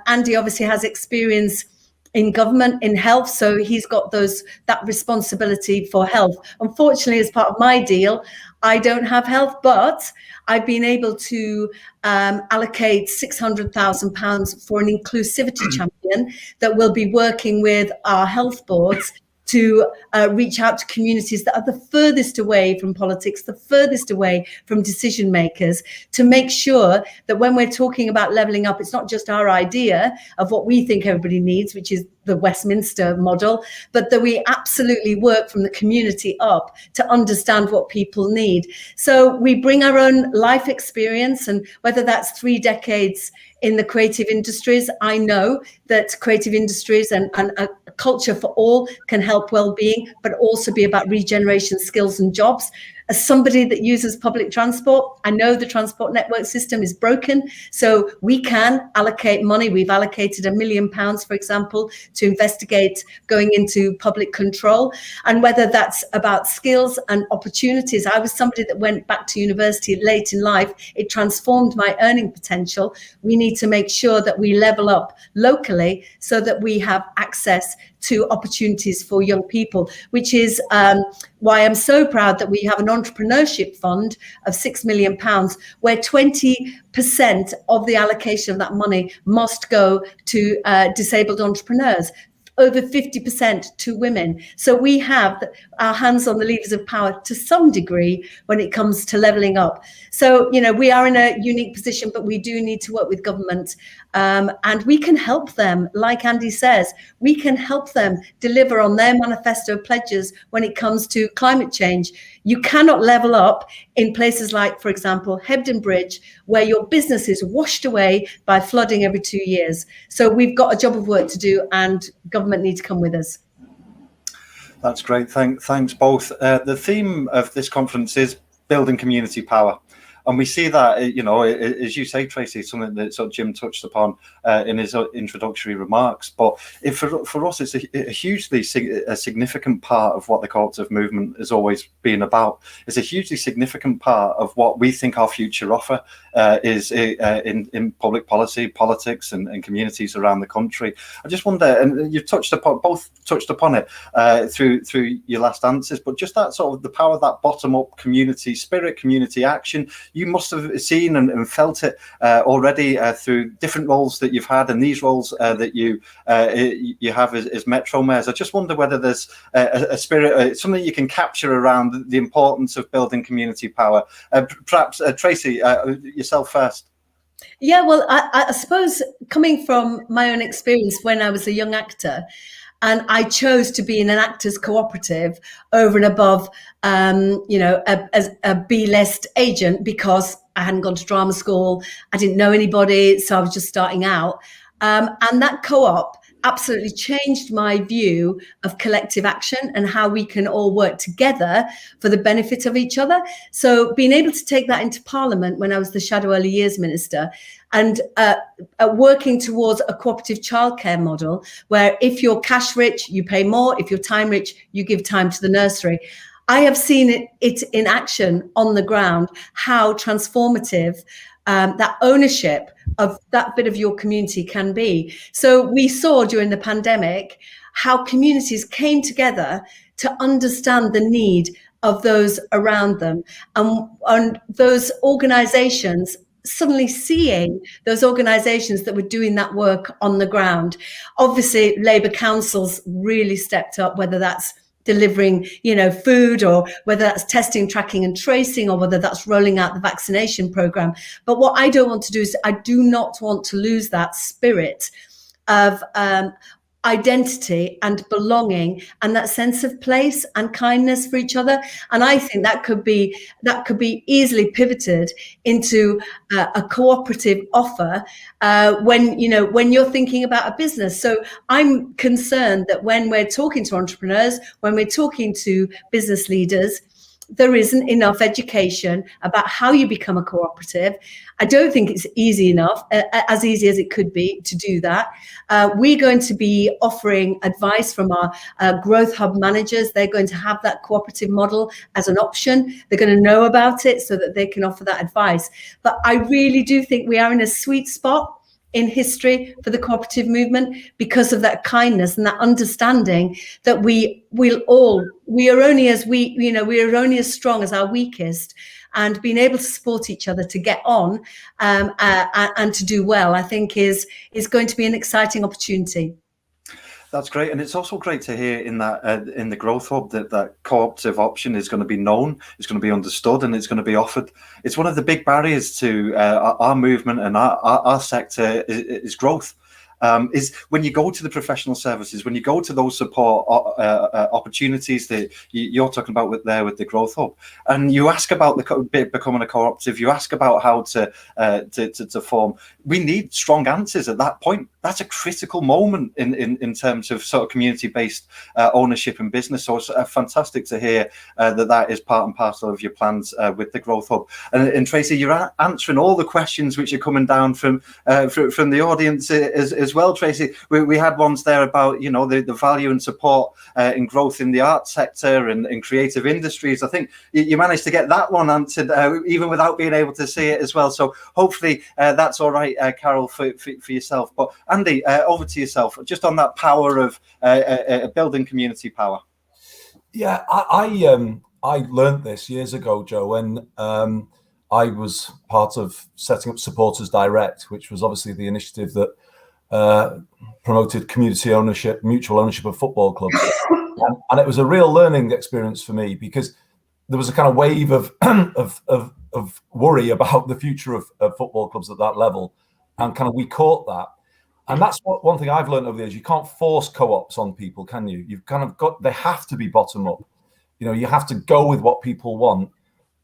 Andy obviously has experience in government, in health, so he's got that responsibility for health. Unfortunately, as part of my deal, I don't have health, but I've been able to allocate £600,000 for an inclusivity champion that will be working with our health boards to reach out to communities that are the furthest away from politics, the furthest away from decision makers, to make sure that when we're talking about levelling up, it's not just our idea of what we think everybody needs, which is the Westminster model, but that we absolutely work from the community up to understand what people need. So we bring our own life experience, and whether that's 3 decades in the creative industries, I know that creative industries and a culture for all can help well-being, but also be about regeneration, skills and jobs. As somebody that uses public transport, I know the transport network system is broken, so we can allocate money. We've allocated £1 million, for example, to investigate going into public control. And whether that's about skills and opportunities, I was somebody that went back to university late in life. It transformed my earning potential. We need to make sure that we level up locally so that we have access to opportunities for young people, which is why I'm so proud that we have an entrepreneurship fund of £6 million, where 20% of the allocation of that money must go to disabled entrepreneurs, over 50% to women. So we have our hands on the levers of power to some degree when it comes to levelling up. So, we are in a unique position, but we do need to work with government, and we can help them. Like Andy says, we can help them deliver on their manifesto pledges when it comes to climate change. You cannot level up in places like, for example, Hebden Bridge, where your business is washed away by flooding every 2 years. So we've got a job of work to do, and government need to come with us. That's great. Thanks both. The theme of this conference is building community power. And we see that, as you say, Tracy, something that sort of Jim touched upon in his introductory remarks. But for us, it's a hugely significant part of what the cooperative movement has always been about. It's a hugely significant part of what we think our future offer is in public policy, politics, and communities around the country. I just wonder, and you've both touched upon it through your last answers, but just that sort of the power of that bottom-up community spirit, community action. You must have seen and felt it already through different roles that you've had, and these roles that you have as Metro Mayors. I just wonder whether there's a spirit, something you can capture around the importance of building community power. Perhaps, Tracy, yourself first. Yeah, well, I suppose coming from my own experience when I was a young actor, and I chose to be in an actors cooperative over and above, as a B-list agent, because I hadn't gone to drama school. I didn't know anybody, so I was just starting out. And that co-op absolutely changed my view of collective action and how we can all work together for the benefit of each other. So being able to take that into Parliament when I was the Shadow Early Years Minister, and working towards a cooperative childcare model where if you're cash rich, you pay more. If you're time rich, you give time to the nursery. I have seen it in action on the ground, how transformative that ownership of that bit of your community can be. So we saw during the pandemic how communities came together to understand the need of those around them, and those organizations suddenly seeing those organizations that were doing that work on the ground. Obviously, Labour councils really stepped up, whether that's delivering, food, or whether that's testing, tracking and tracing, or whether that's rolling out the vaccination program. But what I don't want to do is I do not want to lose that spirit of identity and belonging and that sense of place and kindness for each other. And I think that could be easily pivoted into a cooperative offer when you're thinking about a business. So I'm concerned that when we're talking to entrepreneurs, when we're talking to business leaders, there isn't enough education about how you become a cooperative. I don't think it's easy enough, as easy as it could be to do that. We're going to be offering advice from our Growth Hub managers. They're going to have that cooperative model as an option. They're going to know about it so that they can offer that advice. But I really do think we are in a sweet spot in history for the cooperative movement because of that kindness and that understanding that we are only as strong as our weakest, and being able to support each other to get on and to do well, I think is going to be an exciting opportunity. That's great, and it's also great to hear in that in the Growth Hub that cooperative option is going to be known, it's going to be understood, and it's going to be offered. It's one of the big barriers to our movement and our sector is growth. Is when you go to the professional services, when you go to those support opportunities that you're talking about with the Growth Hub, and you ask about becoming a cooperative, you ask about how to form. We need strong answers at that point. That's a critical moment in terms of sort of community-based ownership and business. So it's fantastic to hear that is part and parcel of your plans with the Growth Hub. And Tracy, you're answering all the questions which are coming down from the audience as well, Tracy. We had ones there about the value and support in growth in the arts sector and in creative industries. I think you managed to get that one answered even without being able to see it as well. So hopefully that's all right, Carol, for yourself. But Andy, over to yourself, just on that power of building community power. Yeah, I learned this years ago, Joe, when I was part of setting up Supporters Direct, which was obviously the initiative that promoted community ownership, mutual ownership of football clubs. And it was a real learning experience for me, because there was a kind of wave of worry about the future of football clubs at that level. And kind of we caught that. And that's one thing I've learned over the years. You can't force co-ops on people, can you? You've kind of they have to be bottom up. You have to go with what people want.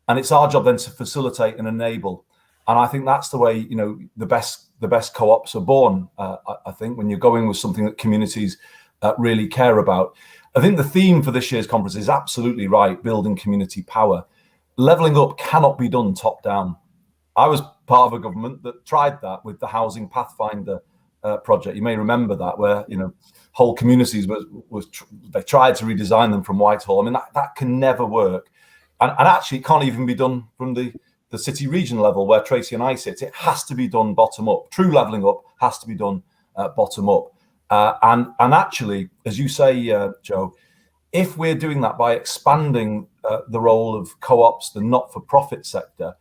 And it's our job then to facilitate and enable. And I think that's the way, the best co-ops are born. I think when you're going with something that communities really care about. I think the theme for this year's conference is absolutely right, building community power. Levelling up cannot be done top down. I was part of a government that tried that with the Housing Pathfinder project. You may remember that, where whole communities they tried to redesign them from Whitehall. I mean, that can never work, and actually it can't even be done from the city region level where Tracy and I sit. It has to be done bottom up. True levelling up has to be done bottom up, and actually, as you say, Joe, if we're doing that by expanding the role of co-ops, the not-for-profit sector,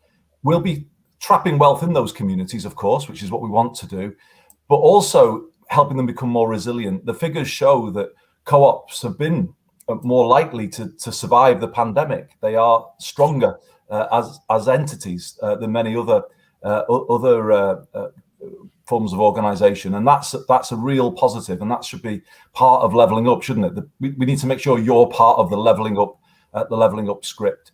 we'll be trapping wealth in those communities, of course, which is what we want to do, but also helping them become more resilient. The figures show that co-ops have been more likely to survive the pandemic. They are stronger as entities than many other forms of organisation, and that's a real positive, and that should be part of levelling up, shouldn't it? We need to make sure you're part of the levelling up script.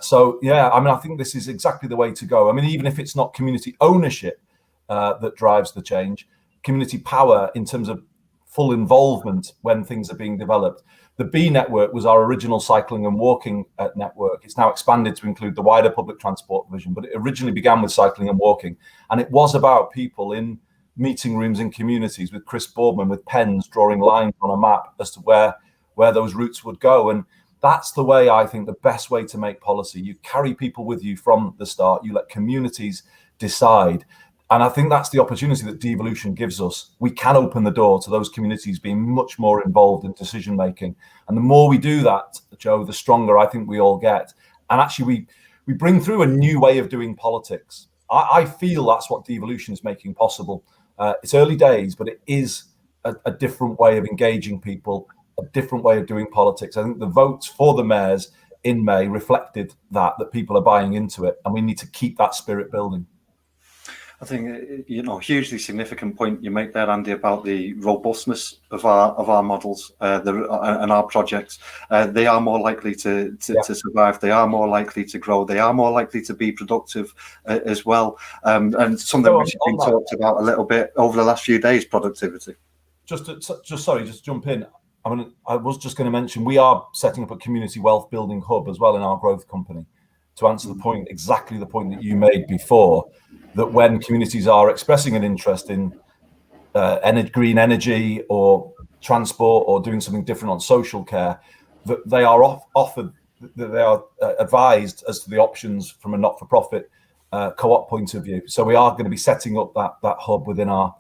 So yeah, I mean, I think this is exactly the way to go. I mean, even if it's not community ownership that drives the change, community power in terms of full involvement when things are being developed. The B network was our original cycling and walking network. It's now expanded to include the wider public transport division, but it originally began with cycling and walking. And it was about people in meeting rooms in communities with Chris Boardman with pens drawing lines on a map as to where those routes would go. And that's the way, I think, the best way to make policy. You carry people with you from the start. You let communities decide. And I think that's the opportunity that devolution gives us. We can open the door to those communities being much more involved in decision making. And the more we do that, Joe, the stronger I think we all get. And actually, we bring through a new way of doing politics. I feel that's what devolution is making possible. It's early days, but it is a different way of engaging people, a different way of doing politics. I think the votes for the mayors in May reflected that people are buying into it. And we need to keep that spirit building. I think, hugely significant point you make there, Andy, about the robustness of our models and our projects. They are more likely to survive. They are more likely to grow. They are more likely to be productive as well. And something which has been talked about a little bit over the last few days, productivity. Just jump in. I mean, I was just going to mention we are setting up a community wealth building hub as well in our growth company, to answer exactly the point that you made before, that when communities are expressing an interest in green energy or transport or doing something different on social care, that they are offered, that they are advised as to the options from a not-for-profit co-op point of view. So we are going to be setting up that hub within our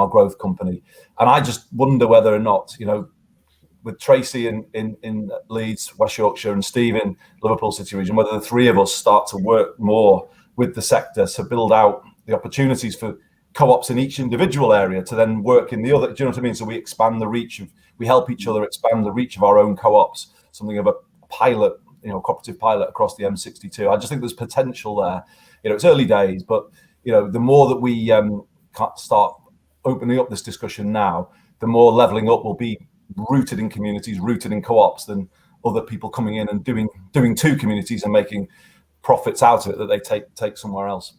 growth company. And I just wonder whether or not, with Tracy in Leeds, West Yorkshire, and Steve in Liverpool City region, whether the three of us start to work more with the sector to build out the opportunities for co-ops in each individual area to then work in the other. Do you know what I mean? So we expand the reach we help each other expand the reach of our own co-ops, something of a pilot, cooperative pilot across the M62. I just think there's potential there. It's early days, but the more that we start opening up this discussion now, the more leveling up will be rooted in communities, rooted in co-ops, than other people coming in and doing two communities and making profits out of it that they take somewhere else.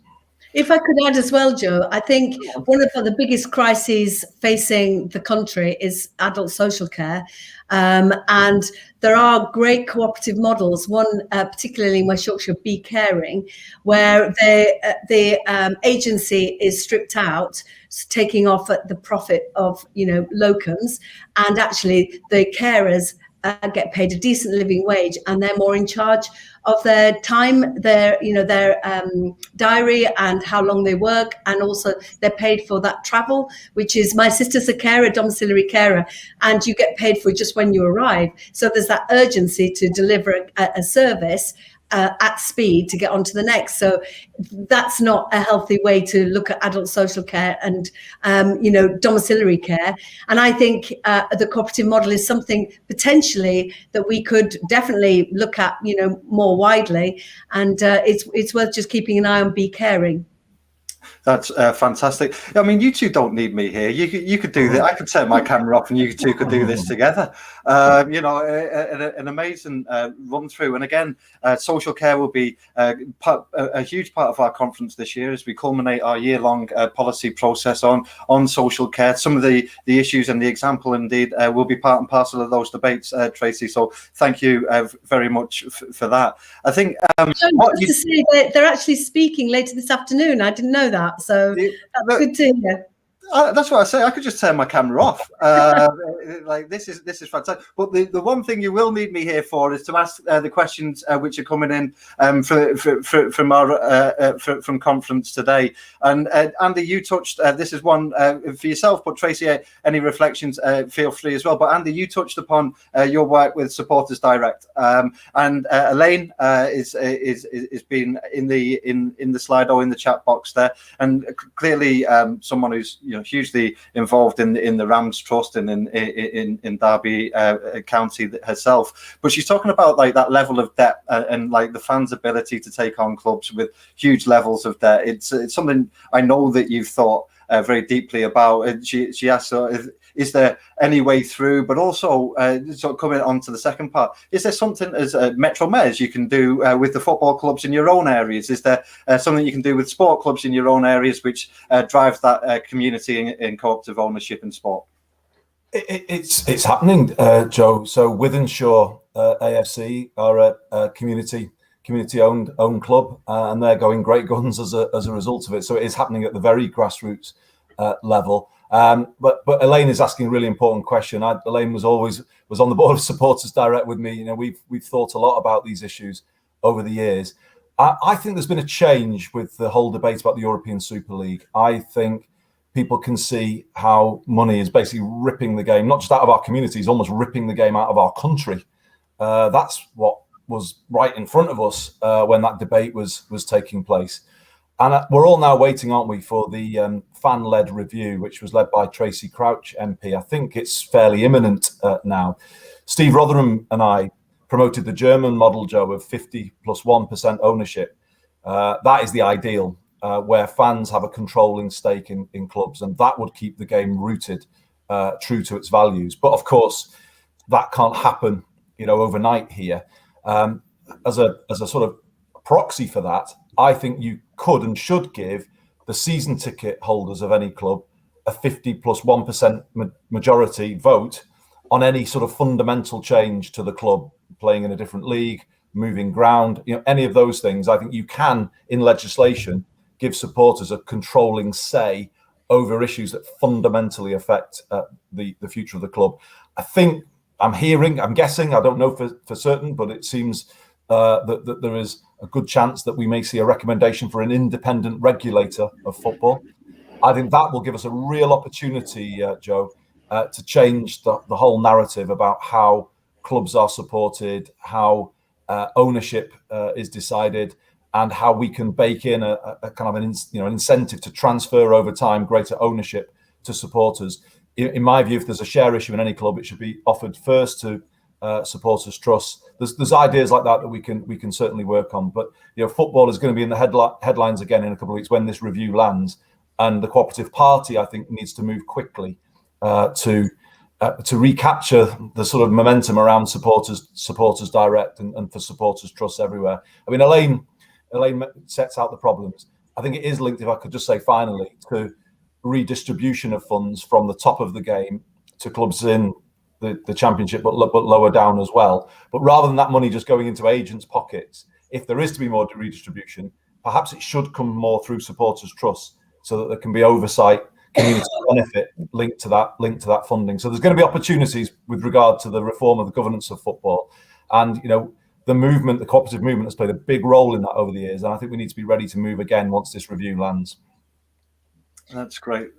If I could add as well, Joe, I think one of the biggest crises facing the country is adult social care. And there are great cooperative models, one particularly in West Yorkshire, Be Caring, where the agency is stripped out, taking off at the profit of, locums, and actually the carers get paid a decent living wage, and they're more in charge of their time, their diary, and how long they work, and also they're paid for that travel, which is, my sister's a carer, domiciliary carer, and you get paid for just when you arrive. So there's that urgency to deliver a service at speed to get on to the next. So that's not a healthy way to look at adult social care and, domiciliary care. And I think the cooperative model is something potentially that we could definitely look at, more widely. And it's worth just keeping an eye on Be Caring. That's fantastic. I mean, you two don't need me here. You could do that. I could turn my camera off, and you two could do this together. An amazing run through. And again, social care will be a huge part of our conference this year as we culminate our year-long policy process on social care. Some of the issues and the example, indeed, will be part and parcel of those debates, Tracy. So thank you very much for that. I think to say they're actually speaking later this afternoon. I didn't know that, so that's good to hear. That's what I say. I could just turn my camera off. This is fantastic. But the one thing you will need me here for is to ask the questions which are coming in from conference today. And Andy, you touched. This is one for yourself, but Tracy, any reflections? Feel free as well. But Andy, you touched upon your work with Supporters Direct, and Elaine is been in the Slido in the chat box there, and clearly someone who's hugely involved in the Rams Trust and in Derby County herself. But she's talking about that level of debt and the fans' ability to take on clubs with huge levels of debt. It's something I know that you've thought very deeply about. And she asked, is there any way through? But also, sort of coming on to the second part, is there something as Metro Mayors you can do with the football clubs in your own areas? Is there something you can do with sport clubs in your own areas which drives that community in cooperative ownership in sport? It's happening, Joe. So Wythenshawe AFC are a community-owned club, and they're going great guns as a result of it. So it is happening at the very grassroots level. But Elaine is asking a really important question. Elaine was on the board of Supporters Direct with me. We've thought a lot about these issues over the years. I think there's been a change with the whole debate about the European Super League. I think people can see how money is basically ripping the game, not just out of our communities, almost ripping the game out of our country. That's what was right in front of us when that debate was taking place. And we're all now waiting, aren't we, for the fan-led review, which was led by Tracy Crouch, MP. I think it's fairly imminent now. Steve Rotherham and I promoted the German model, Joe, of 50+1% ownership. That is the ideal. where fans have a controlling stake in clubs, and that would keep the game rooted, true to its values. But of course, that can't happen, overnight here. As a sort of proxy for that, I think you could and should give the season ticket holders of any club a 50 plus 1% majority vote on any sort of fundamental change to the club, playing in a different league, moving ground, any of those things. I think you can, in legislation, give supporters a controlling say over issues that fundamentally affect the future of the club. I think I'm guessing, I don't know for certain, but it seems that there is a good chance that we may see a recommendation for an independent regulator of football. I think that will give us a real opportunity, Joe, to change the whole narrative about how clubs are supported, how ownership is decided, and how we can bake in a kind of an incentive to transfer over time greater ownership to supporters. In my view, if there's a share issue in any club, it should be offered first to supporters' trusts. There's ideas like that we can certainly work on. But football is going to be in the headlines again in a couple of weeks when this review lands, and the Co-operative Party, I think, needs to move quickly to recapture the sort of momentum around supporters direct and for supporters trusts everywhere. I mean, Elaine sets out the problems. I think it is linked, if I could just say finally, to redistribution of funds from the top of the game to clubs in the championship, but lower down as well. But rather than that money just going into agents' pockets, if there is to be more redistribution, perhaps it should come more through supporters trusts, so that there can be oversight, community benefit linked to that funding. So there's going to be opportunities with regard to the reform of the governance of football, and the cooperative movement has played a big role in that over the years, and I think we need to be ready to move again once this review lands. That's great.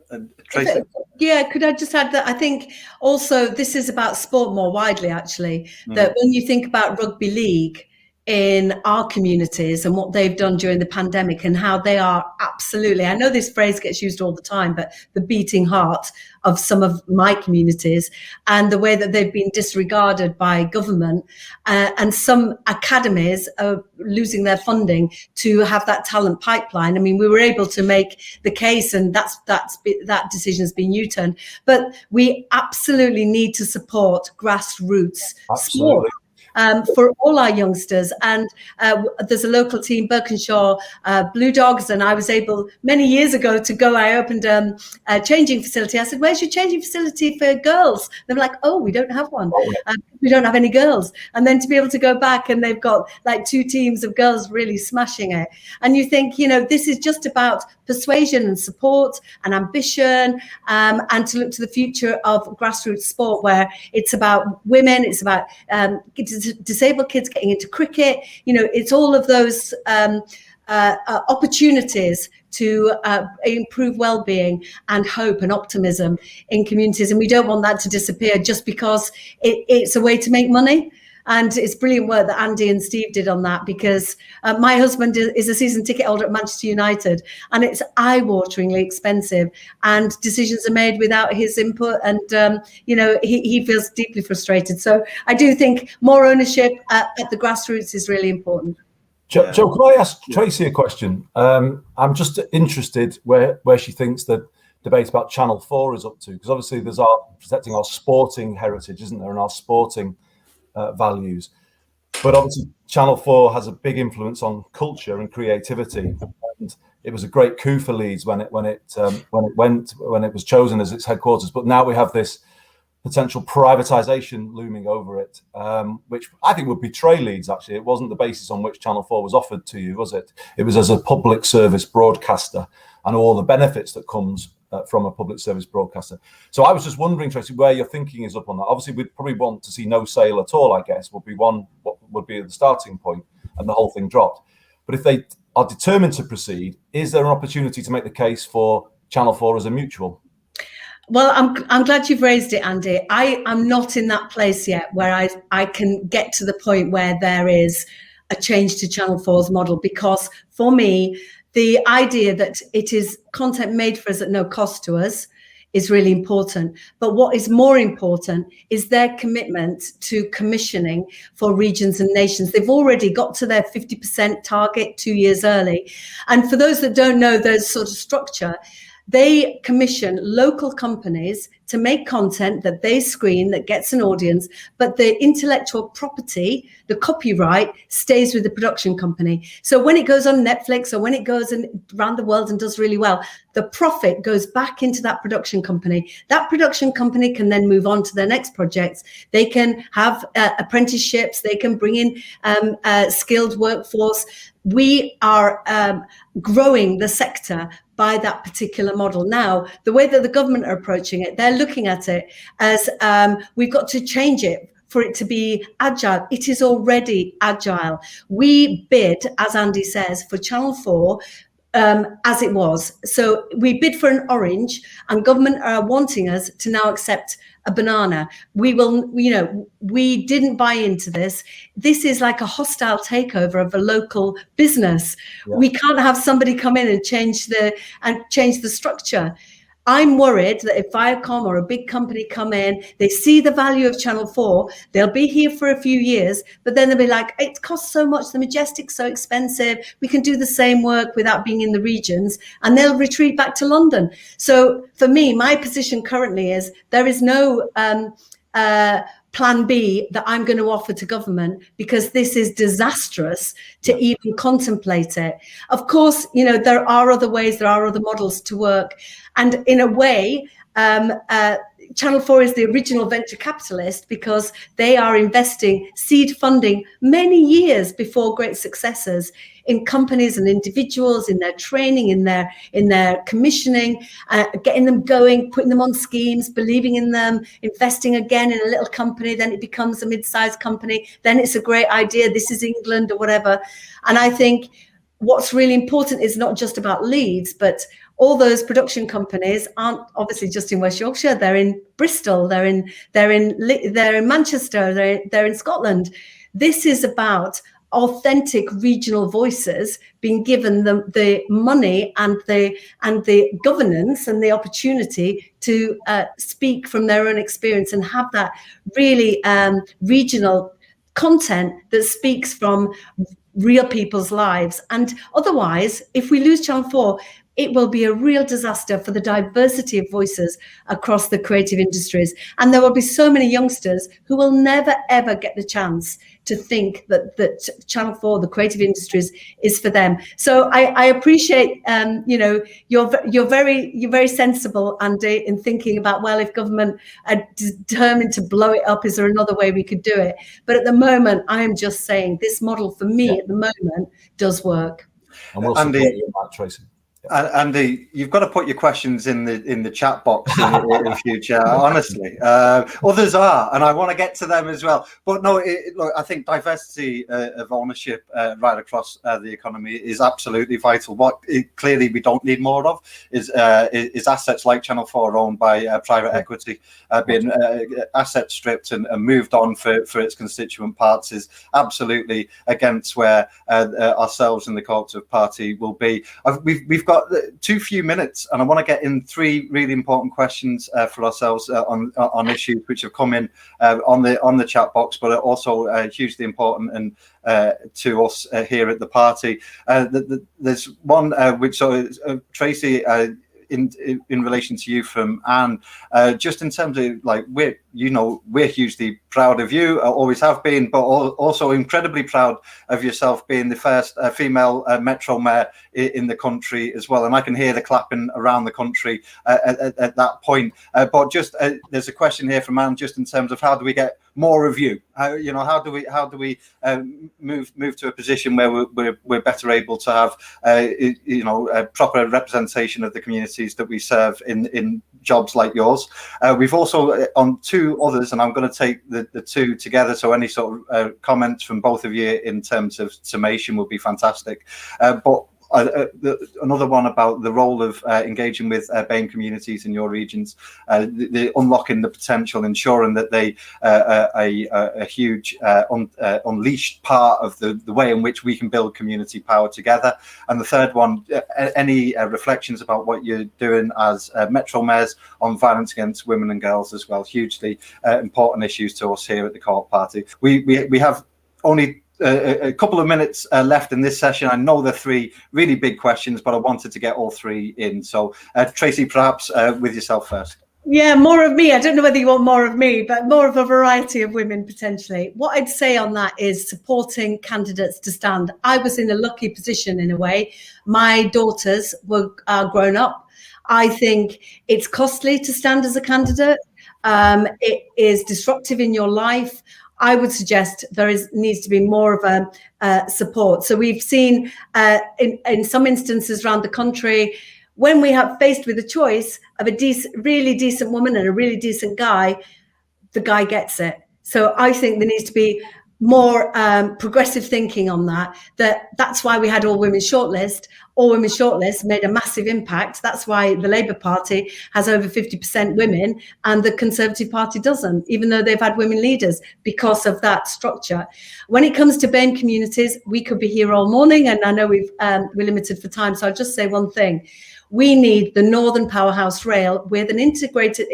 Tracy? Yeah, could I just add that I think also this is about sport more widely, actually, that when you think about rugby league in our communities and what they've done during the pandemic and how they are absolutely, I know this phrase gets used all the time, but the beating heart of some of my communities, and the way that they've been disregarded by government, and some academies are losing their funding to have that talent pipeline. I mean, we were able to make the case, and that decision has been U-turned, but we absolutely need to support grassroots sport. For all our youngsters, and there's a local team, Birkinshaw Blue Dogs, and I was able many years ago to go. I opened a changing facility. I said, "Where's your changing facility for girls?" They were like, "Oh, we don't have one. We don't have any girls." And then to be able to go back, and they've got like 2 teams of girls really smashing it. And you think, this is just about persuasion and support and ambition, and to look to the future of grassroots sport, where it's about women, it's about disabled kids getting into cricket. It's all of those opportunities to improve well-being and hope and optimism in communities, and we don't want that to disappear just because it's a way to make money. And it's brilliant work that Andy and Steve did on that, because my husband is a season ticket holder at Manchester United, and it's eye-wateringly expensive, and decisions are made without his input, and he feels deeply frustrated. So I do think more ownership at the grassroots is really important. Joe, can I ask Tracy a question? I'm just interested where she thinks the debate about Channel 4 is up to, because obviously there's protecting our sporting heritage, isn't there, and our sporting values, but obviously Channel 4 has a big influence on culture and creativity, and it was a great coup for Leeds when it was chosen as its headquarters. But now we have this potential privatization looming over it, which I think would betray Leeds. Actually, it wasn't the basis on which Channel 4 was offered to you, was it? It was as a public service broadcaster and all the benefits that comes from a public service broadcaster. So I was just wondering, Tracy, where your thinking is up on that. Obviously, we'd probably want to see no sale at all, I guess, what would be the starting point, and the whole thing dropped. But if they are determined to proceed, is there an opportunity to make the case for Channel 4 as a mutual? Well, I'm glad you've raised it, Andy. I'm not in that place yet where I can get to the point where there is a change to Channel 4's model, because for me, the idea that it is content made for us at no cost to us is really important. But what is more important is their commitment to commissioning for regions and nations. They've already got to their 50% target 2 years early. And for those that don't know their sort of structure, they commission local companies to make content that they screen that gets an audience, but the intellectual property, the copyright, stays with the production company. So when it goes on Netflix or when it goes around the world and does really well, the profit goes back into that production company. That production company can then move on to their next projects. They can have apprenticeships. They can bring in skilled workforce. We are growing the sector by that particular model. Now, the way that the government are approaching it, they're looking at it as we've got to change it for it to be agile. It is already agile. We bid, as Andy says, for Channel 4 as it was. So we bid for an orange, and government are wanting us to now accept a banana. We will, we didn't buy into this. This is like a hostile takeover of a local business. Yeah. We can't have somebody come in and change the structure. I'm worried that if Viacom or a big company come in, they see the value of Channel 4, they'll be here for a few years, but then they'll be like, it costs so much, the Majestic's so expensive, we can do the same work without being in the regions, and they'll retreat back to London. So for me, my position currently is there is no plan B that I'm going to offer to government, because this is disastrous to even contemplate it. Of course, there are other ways, there are other models to work. And in a way, Channel 4 is the original venture capitalist, because they are investing seed funding many years before great successes in companies and individuals, in their training, in their commissioning, getting them going, putting them on schemes, believing in them, investing again in a little company, then it becomes a mid-sized company, then it's a great idea, this is England or whatever. And I think what's really important is not just about Leeds, but all those production companies aren't obviously just in West Yorkshire. They're in Bristol, they're in Manchester, they're in Scotland. This is about authentic regional voices being given the money and the governance and the opportunity to speak from their own experience and have that really regional content that speaks from real people's lives. And otherwise, if we lose Channel 4, it will be a real disaster for the diversity of voices across the creative industries. And there will be so many youngsters who will never, ever get the chance to think that Channel 4, the creative industries, is for them. So I appreciate, you're very sensible, Andy, in thinking about, well, if government are determined to blow it up, is there another way we could do it? But at the moment, I am just saying this model for me at the moment does work. And we'll support you in that, Tracy. Andy, you've got to put your questions in the chat box in future. Honestly, others are, and I want to get to them as well. But no, look, I think diversity of ownership right across the economy is absolutely vital. What clearly we don't need more of is assets like Channel 4 owned by private equity, being asset stripped and moved on for its constituent parts is absolutely against where ourselves and the Co-operative Party will be. We've got too few minutes, and I want to get in three really important questions for ourselves on issues which have come in on the chat box, but are also hugely important and to us here at the party. There's one which Tracy, in relation to you from Anne, just in terms of like we're hugely proud of you, always have been, but also incredibly proud of yourself being the first female Metro Mayor in the country as well. And I can hear the clapping around the country at that point. But just there's a question here from Anne, just in terms of how do we get more of you? How do we move to a position where we're better able to have a proper representation of the communities that we serve in jobs like yours. We've also on two others, and I'm going to take the two together, so any sort of comments from both of you in terms of summation would be fantastic. But another one about the role of engaging with BAME communities in your regions, the unlocking the potential, ensuring that they a huge unleashed part of the way in which we can build community power together. And the third one, any reflections about what you're doing as Metro Mayors on violence against women and girls as well. Hugely important issues to us here at the Co-op Party. We have only a couple of minutes left in this session. I know they're three really big questions, but I wanted to get all three in. So Tracy, perhaps with yourself first. Yeah, more of me. I don't know whether you want more of me, but more of a variety of women potentially. What I'd say on that is supporting candidates to stand. I was in a lucky position in a way. My daughters were grown up. I think it's costly to stand as a candidate. It is disruptive in your life. I would suggest needs to be more of a support. So we've seen in some instances around the country, when we have faced with a choice of a really decent woman and a really decent guy, the guy gets it. So I think there needs to be more progressive thinking on that. That's why we had All Women Shortlist. All Women Shortlist made a massive impact. That's why the Labour Party has over 50% women and the Conservative Party doesn't, even though they've had women leaders, because of that structure. When it comes to BAME communities, we could be here all morning, and I know we're limited for time, so I'll just say one thing. We need the Northern Powerhouse Rail with an integrated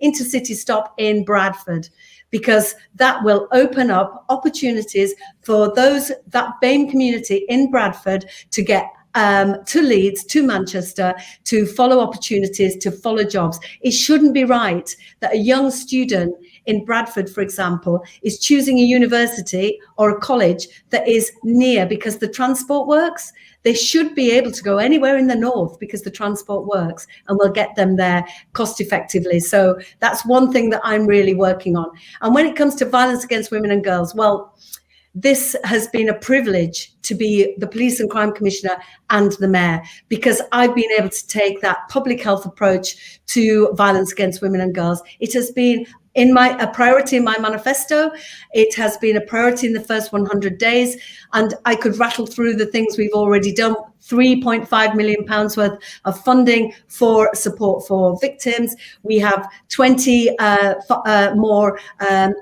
intercity stop in Bradford, because that will open up opportunities for that BAME community in Bradford to get to Leeds, to Manchester, to follow opportunities, to follow jobs. It shouldn't be right that a young student in Bradford, for example, is choosing a university or a college that is near because the transport works. They should be able to go anywhere in the north because the transport works, and we'll get them there cost effectively. So that's one thing that I'm really working on. And when it comes to violence against women and girls, well, this has been a privilege to be the Police and Crime Commissioner and the Mayor, because I've been able to take that public health approach to violence against women and girls. It has been a priority in my manifesto. It has been a priority in the first 100 days. And I could rattle through the things we've already done. £3.5 million worth of funding for support for victims. We have 20 more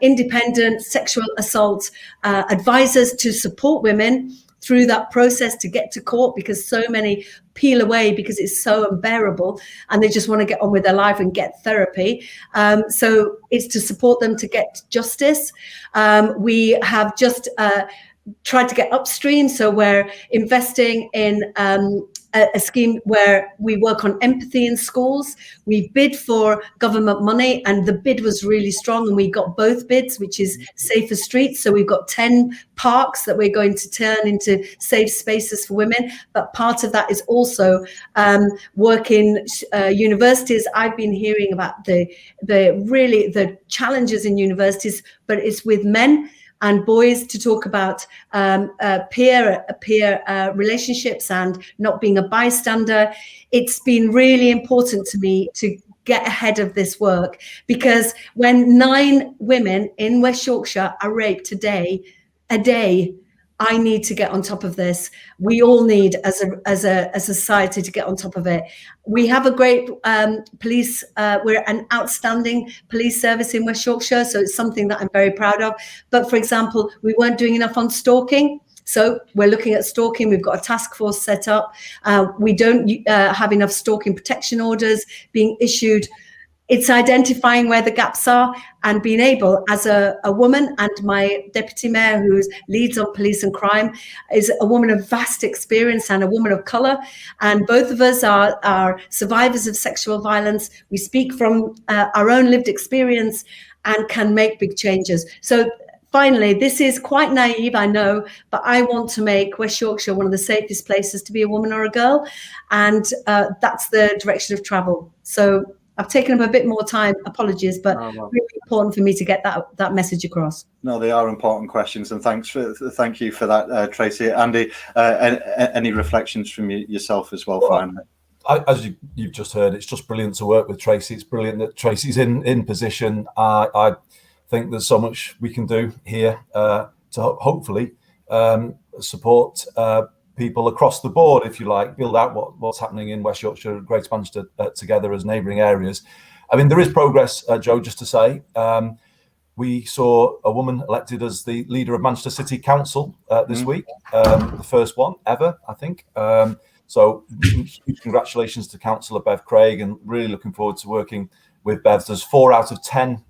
independent sexual assault advisors to support women through that process to get to court, because so many peel away because it's so unbearable and they just want to get on with their life and get therapy. So it's to support them to get justice. We have just tried to get upstream, so we're investing in a scheme where we work on empathy in schools. We bid for government money and the bid was really strong, and we got both bids, which is Safer Streets. So we've got 10 parks that we're going to turn into safe spaces for women. But part of that is also working universities. I've been hearing about the challenges in universities, but it's with men and boys to talk about peer relationships and not being a bystander. It's been really important to me to get ahead of this work, because when 9 women in West Yorkshire are raped a day, I need to get on top of this. We all need, as a society, to get on top of it. We have a great police. We're an outstanding police service in West Yorkshire, so it's something that I'm very proud of. But for example, we weren't doing enough on stalking. So we're looking at stalking. We've got a task force set up. We don't have enough stalking protection orders being issued. It's identifying where the gaps are and being able, as a woman, and my deputy mayor, who leads on police and crime, is a woman of vast experience and a woman of colour. And both of us are survivors of sexual violence. We speak from our own lived experience and can make big changes. So finally, this is quite naive, I know, but I want to make West Yorkshire one of the safest places to be a woman or a girl. And that's the direction of travel. So I've taken up a bit more time, apologies, but really important for me to get that message across. No, they are important questions, and thank you for that, Tracy. Andy, any reflections from yourself as well? Finally, as you've just heard, it's just brilliant to work with Tracy. It's brilliant that Tracy's in position. I think there's so much we can do here to hopefully support people across the board, if you like, build out what's happening in West Yorkshire, Greater Manchester together as neighbouring areas. I mean, there is progress, Joe, just to say. We saw a woman elected as the leader of Manchester City Council this week, the first one ever, I think. So huge congratulations to Councillor Bev Craig, and really looking forward to working with Bev. There's 4 out of 10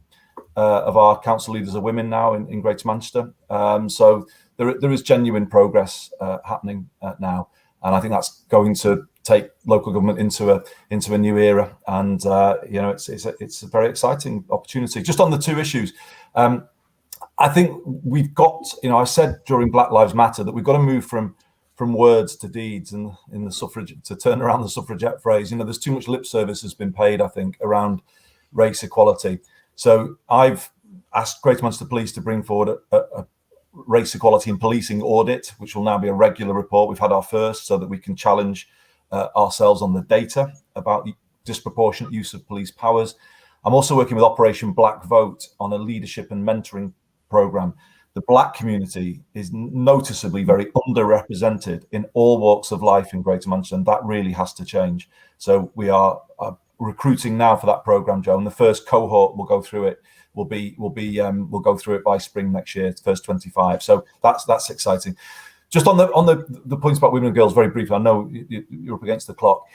of our council leaders are women now in Greater Manchester. So there is genuine progress happening now, and I think that's going to take local government into a new era. And you know, it's a very exciting opportunity. Just on the 2 issues, I think we've got, you know, I said during Black Lives Matter that we've got to move from words to deeds, and in the suffrage, to turn around the suffragette phrase. You know, there's too much lip service has been paid, I think, around race equality. So I've asked Greater Manchester Police to bring forward a race equality in policing audit, which will now be a regular report. We've had our first, so that we can challenge ourselves on the data about disproportionate use of police powers. I'm also working with Operation Black Vote on a leadership and mentoring program. The Black community is noticeably very underrepresented in all walks of life in Greater Manchester, and that really has to change. So we are recruiting now for that program, Joe, and the first cohort will go through it. We'll go through it by spring next year, first 25. So that's exciting. Just on the points about women and girls, very briefly. I know you're up against the clock.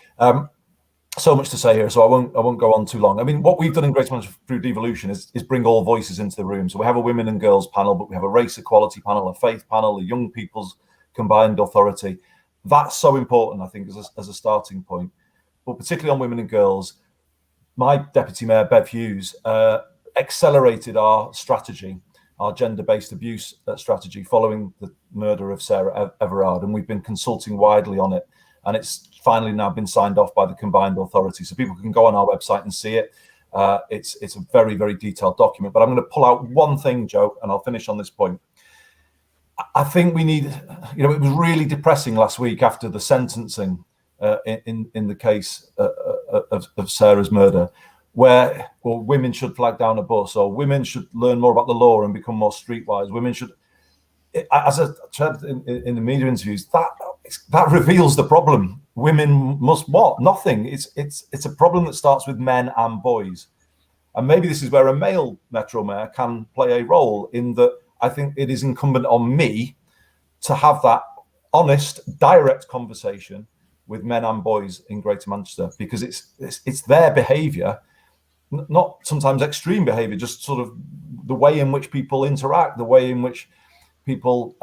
So much to say here, so I won't go on too long. I mean, what we've done in Greater Manchester through devolution is bring all voices into the room. So we have a women and girls panel, but we have a race equality panel, a faith panel, a young people's combined authority. That's so important, I think, as a starting point. But particularly on women and girls, my Deputy Mayor, Bev Hughes, accelerated our strategy, our gender-based abuse strategy, following the murder of Sarah Everard, and we've been consulting widely on it. And it's finally now been signed off by the combined authority. So people can go on our website and see it. It's a very, very detailed document. But I'm going to pull out one thing, Joe, and I'll finish on this point. I think we need, you know, it was really depressing last week after the sentencing in the case of Sarah's murder, where, well, women should flag down a bus, or women should learn more about the law and become more streetwise. Women should, as I said in the media interviews, that reveals the problem. Women must what? Nothing. It's a problem that starts with men and boys. And maybe this is where a male Metro Mayor can play a role, in that I think it is incumbent on me to have that honest, direct conversation with men and boys in Greater Manchester, because it's their behaviour, not sometimes extreme behaviour, just sort of the way in which people interact, the way in which people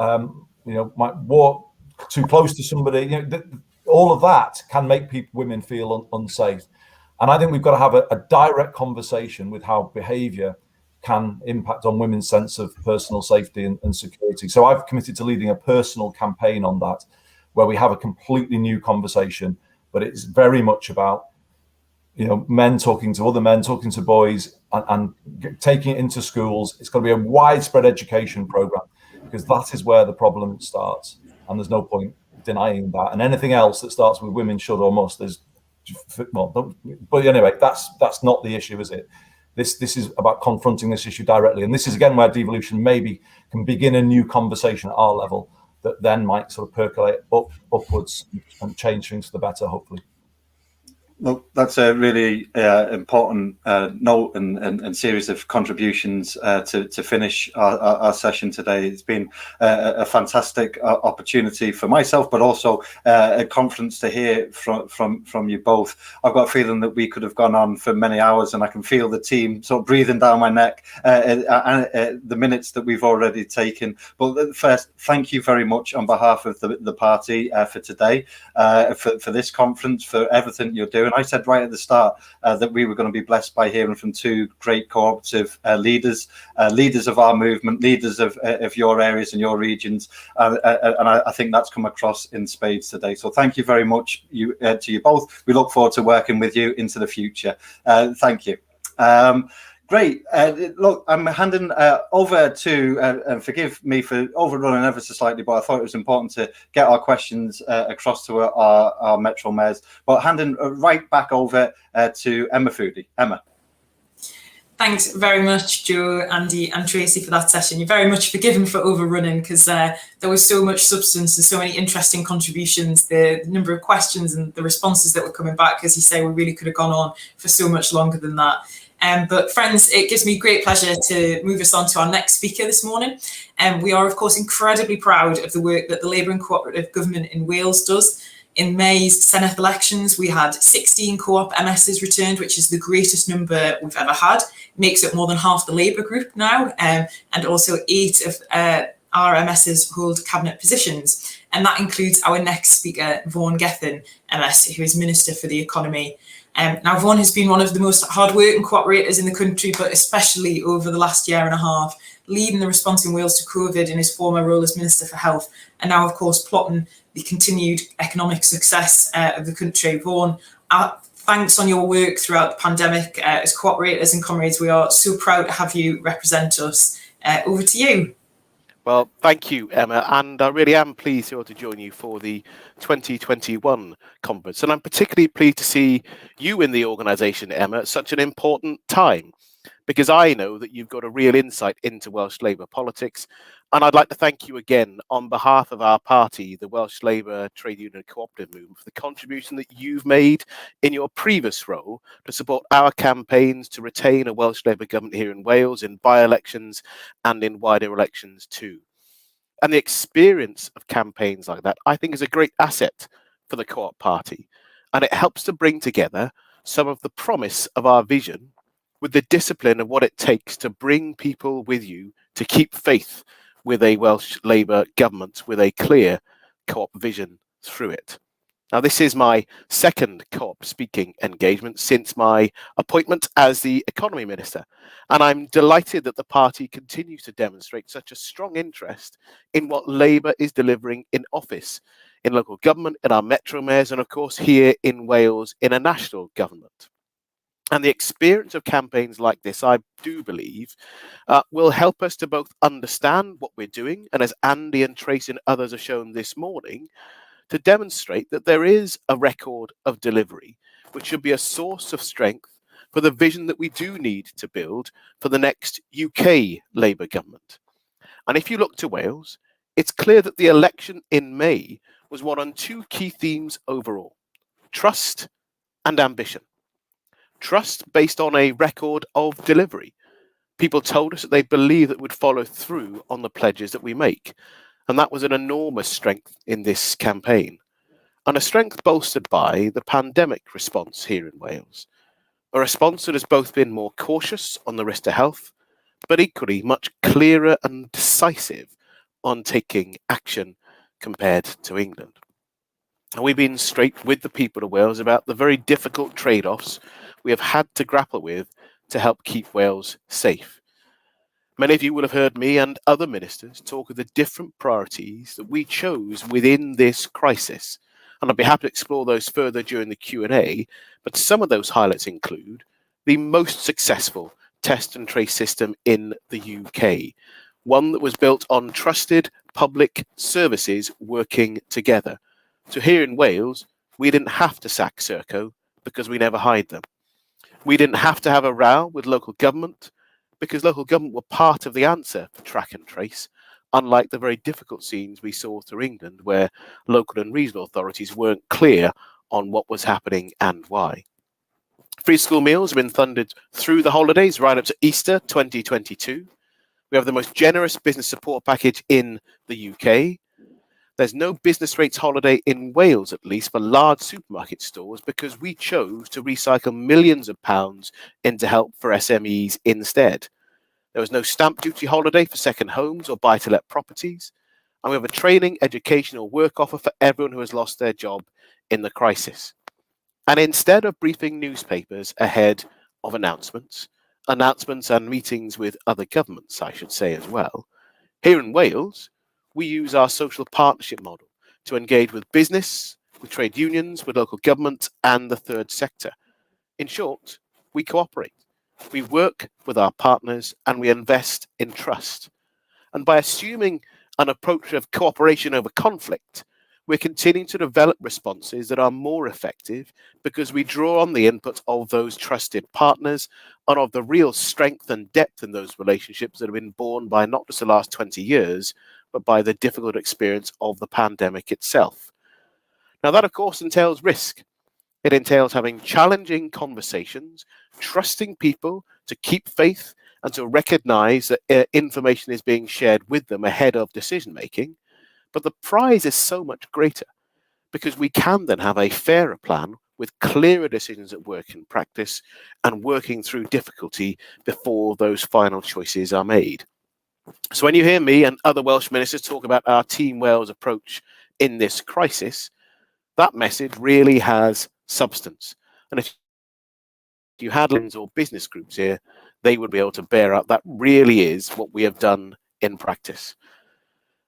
might walk too close to somebody. You know, all of that can make women feel unsafe. And I think we've got to have a direct conversation with how behaviour can impact on women's sense of personal safety and security. So I've committed to leading a personal campaign on that, where we have a completely new conversation, but it's very much about, you know, men talking to other men, talking to boys, and taking it into schools. It's going to be a widespread education program, because that is where the problem starts, and there's no point denying that. And anything else that starts with women should or must is, well, but anyway, that's not the issue, is it? This is about confronting this issue directly, and this is again where devolution maybe can begin a new conversation at our level that then might sort of percolate upwards and change things for the better, hopefully. Well, that's a really important note and series of contributions to finish our session today. It's been a fantastic opportunity for myself, but also a conference to hear from you both. I've got a feeling that we could have gone on for many hours, and I can feel the team sort of breathing down my neck the minutes that we've already taken. But first, thank you very much on behalf of the party for today, for this conference, for everything you're doing. I said right at the start that we were going to be blessed by hearing from 2 great cooperative leaders of our movement, leaders of your areas and your regions, and I think that's come across in spades today. So thank you very much to you both. We look forward to working with you into the future. Thank you. Great. Look, I'm handing over to, and forgive me for overrunning ever so slightly, but I thought it was important to get our questions across to our Metro Mayors. But handing right back over to Emma Foodie. Emma. Thanks very much, Joe, Andy and Tracy, for that session. You're very much forgiven for overrunning, because there was so much substance and so many interesting contributions. The number of questions and the responses that were coming back, as you say, we really could have gone on for so much longer than that. But friends, it gives me great pleasure to move us on to our next speaker this morning. We are, of course, incredibly proud of the work that the Labour and Co-operative government in Wales does. In May's Senedd elections, we had 16 co-op MSs returned, which is the greatest number we've ever had. It makes up more than half the Labour group now, and also 8 of our MSs hold cabinet positions. And that includes our next speaker, Vaughan Gething, MS, who is Minister for the Economy. Now, Vaughan has been one of the most hard-working cooperators in the country, but especially over the last year and a half, leading the response in Wales to COVID in his former role as Minister for Health, and now, of course, plotting the continued economic success of the country. Vaughan, thanks on your work throughout the pandemic. As cooperators and comrades, we are so proud to have you represent us. Over to you. Well, thank you, Emma, and I really am pleased to be able to join you for the 2021 conference. And I'm particularly pleased to see you in the organisation, Emma, at such an important time, because I know that you've got a real insight into Welsh Labour politics. And I'd like to thank you again on behalf of our party, the Welsh Labour Trade Union Cooperative Movement, for the contribution that you've made in your previous role to support our campaigns to retain a Welsh Labour government here in Wales in by-elections and in wider elections too. And the experience of campaigns like that, I think, is a great asset for the Co-op Party. And it helps to bring together some of the promise of our vision with the discipline of what it takes to bring people with you to keep faith with a Welsh Labour government with a clear co-op vision through it. Now, this is my second co-op speaking engagement since my appointment as the Economy Minister, and I'm delighted that the party continues to demonstrate such a strong interest in what Labour is delivering in office, in local government, in our metro mayors, and of course here in Wales in a national government. And the experience of campaigns like this, I do believe, will help us to both understand what we're doing, and as Andy and Tracy and others have shown this morning, to demonstrate that there is a record of delivery, which should be a source of strength for the vision that we do need to build for the next UK Labour government. And if you look to Wales, it's clear that the election in May was won on 2 key themes overall: trust and ambition. Trust based on a record of delivery. People told us that they believe that we'd follow through on the pledges that we make. And that was an enormous strength in this campaign. And a strength bolstered by the pandemic response here in Wales. A response that has both been more cautious on the risk to health, but equally much clearer and decisive on taking action compared to England. And we've been straight with the people of Wales about the very difficult trade-offs we have had to grapple with to help keep Wales safe. Many of you will have heard me and other ministers talk of the different priorities that we chose within this crisis. And I'll be happy to explore those further during the Q&A, but some of those highlights include the most successful test and trace system in the UK, one that was built on trusted public services working together. So here in Wales, we didn't have to sack Serco because we never hide them. We didn't have to have a row with local government because local government were part of the answer for track and trace, unlike the very difficult scenes we saw through England where local and regional authorities weren't clear on what was happening and why. Free school meals have been funded through the holidays right up to Easter 2022. We have the most generous business support package in the UK. There's no business rates holiday in Wales, at least, for large supermarket stores because we chose to recycle millions of pounds into help for SMEs instead. There was no stamp duty holiday for second homes or buy-to-let properties. And we have a training, education or work offer for everyone who has lost their job in the crisis. And instead of briefing newspapers ahead of announcements and meetings with other governments, I should say as well, here in Wales, we use our social partnership model to engage with business, with trade unions, with local government and the third sector. In short, we cooperate. We work with our partners and we invest in trust. And by assuming an approach of cooperation over conflict, we're continuing to develop responses that are more effective because we draw on the input of those trusted partners and of the real strength and depth in those relationships that have been born by not just the last 20 years, but by the difficult experience of the pandemic itself. Now, that, of course, entails risk. It entails having challenging conversations, trusting people to keep faith and to recognize that information is being shared with them ahead of decision making. But the prize is so much greater because we can then have a fairer plan with clearer decisions at work in practice and working through difficulty before those final choices are made. So when you hear me and other Welsh ministers talk about our Team Wales approach in this crisis, that message really has substance. And if you had lens or business groups here, they would be able to bear out that really is what we have done in practice.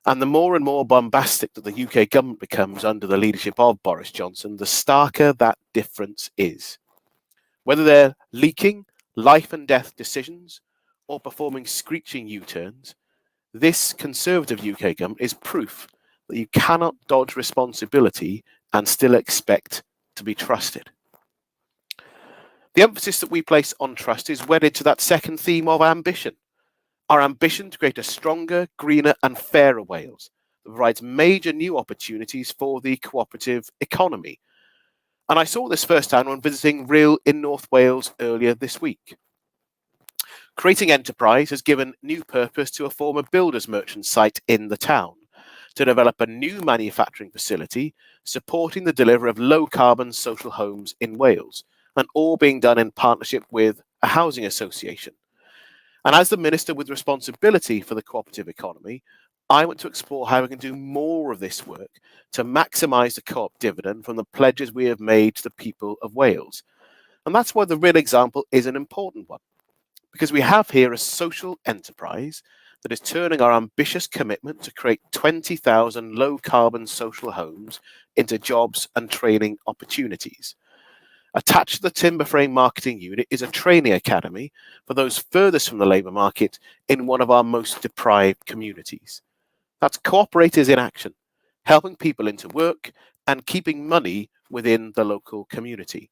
And the more and more bombastic that the UK government becomes under the leadership of Boris Johnson, the starker that difference is. Whether they're leaking life and death decisions or performing screeching U-turns, this Conservative UK government is proof that you cannot dodge responsibility and still expect to be trusted. The emphasis that we place on trust is wedded to that second theme of ambition. Our ambition to create a stronger, greener and fairer Wales that provides major new opportunities for the cooperative economy. And I saw this firsthand when visiting Rhyl in North Wales earlier this week. Creating Enterprise has given new purpose to a former builders merchant site in the town to develop a new manufacturing facility supporting the delivery of low-carbon social homes in Wales, and all being done in partnership with a housing association. And as the Minister with responsibility for the cooperative economy, I want to explore how we can do more of this work to maximise the co-op dividend from the pledges we have made to the people of Wales. And that's why the Rhyl example is an important one, because we have here a social enterprise that is turning our ambitious commitment to create 20,000 low-carbon social homes into jobs and training opportunities. Attached to the timber frame marketing unit is a training academy for those furthest from the labour market in one of our most deprived communities. That's cooperators in action, helping people into work and keeping money within the local community.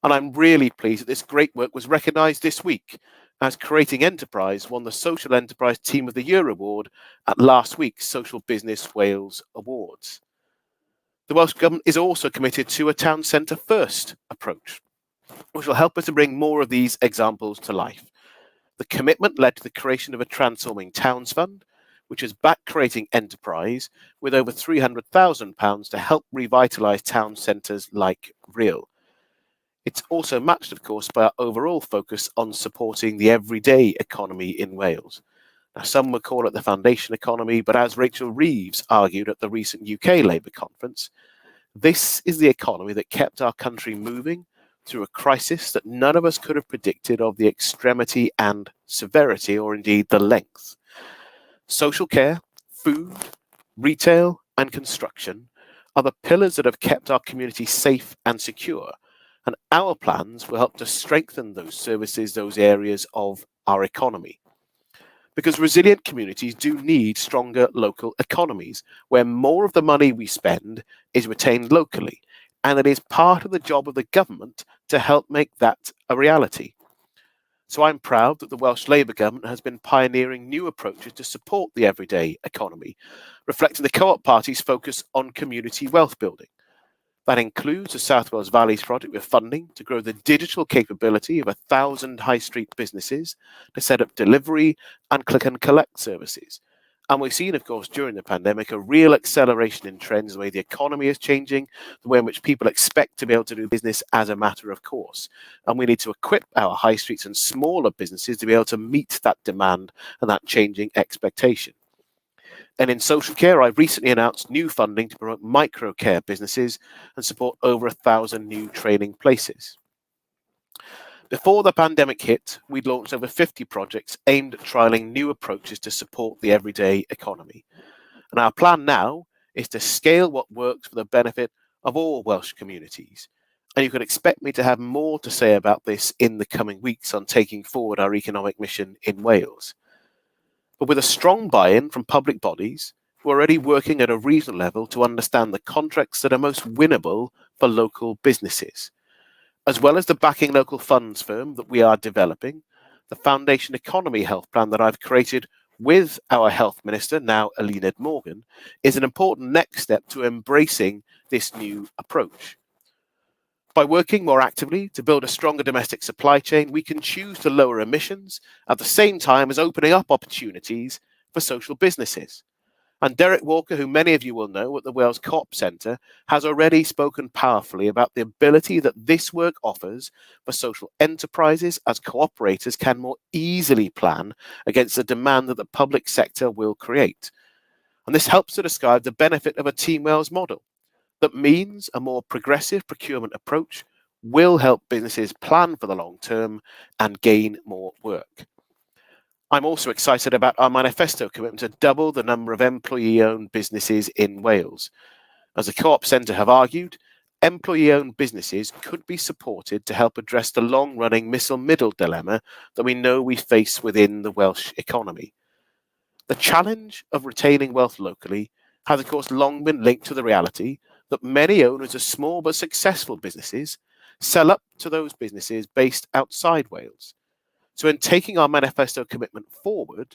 And I'm really pleased that this great work was recognised this week as Creating Enterprise won the Social Enterprise Team of the Year award at last week's Social Business Wales Awards. The Welsh Government is also committed to a town centre first approach, which will help us to bring more of these examples to life. The commitment led to the creation of a Transforming Towns Fund, which has backed Creating Enterprise with over £300,000 to help revitalise town centres like Rhyl. It's also matched, of course, by our overall focus on supporting the everyday economy in Wales. Now, some would call it the foundation economy, but as Rachel Reeves argued at the recent UK Labour conference, this is the economy that kept our country moving through a crisis that none of us could have predicted of the extremity and severity, or indeed the length. Social care, food, retail, and construction are the pillars that have kept our community safe and secure, and our plans will help to strengthen those services, those areas of our economy. Because resilient communities do need stronger local economies, where more of the money we spend is retained locally, and it is part of the job of the government to help make that a reality. So I'm proud that the Welsh Labour Government has been pioneering new approaches to support the everyday economy, reflecting the Co-op Party's focus on community wealth building. That includes the South Wales Valleys project with funding to grow the digital capability of 1,000 high street businesses to set up delivery and click and collect services. And we've seen, of course, during the pandemic, a real acceleration in trends, the way the economy is changing, the way in which people expect to be able to do business as a matter of course. And we need to equip our high streets and smaller businesses to be able to meet that demand and that changing expectation. And in social care, I recently announced new funding to promote micro-care businesses and support over 1,000 new training places. Before the pandemic hit, we'd launched over 50 projects aimed at trialling new approaches to support the everyday economy. And our plan now is to scale what works for the benefit of all Welsh communities. And you can expect me to have more to say about this in the coming weeks on taking forward our economic mission in Wales. But with a strong buy-in from public bodies, we're already working at a regional level to understand the contracts that are most winnable for local businesses, as well as the backing local funds firm that we are developing. The Foundation Economy Health Plan that I've created with our Health Minister, now Eluned Morgan, is an important next step to embracing this new approach. By working more actively to build a stronger domestic supply chain, we can choose to lower emissions at the same time as opening up opportunities for social businesses. And Derek Walker, who many of you will know at the Wales Co-op Centre, has already spoken powerfully about the ability that this work offers for social enterprises as cooperators can more easily plan against the demand that the public sector will create. And this helps to describe the benefit of a Team Wales model that means a more progressive procurement approach will help businesses plan for the long term and gain more work. I'm also excited about our manifesto commitment to double the number of employee-owned businesses in Wales. As the Co-op Centre have argued, employee-owned businesses could be supported to help address the long-running missile-middle dilemma that we know we face within the Welsh economy. The challenge of retaining wealth locally has, of course, long been linked to the reality that many owners of small but successful businesses sell up to those businesses based outside Wales. So in taking our manifesto commitment forward,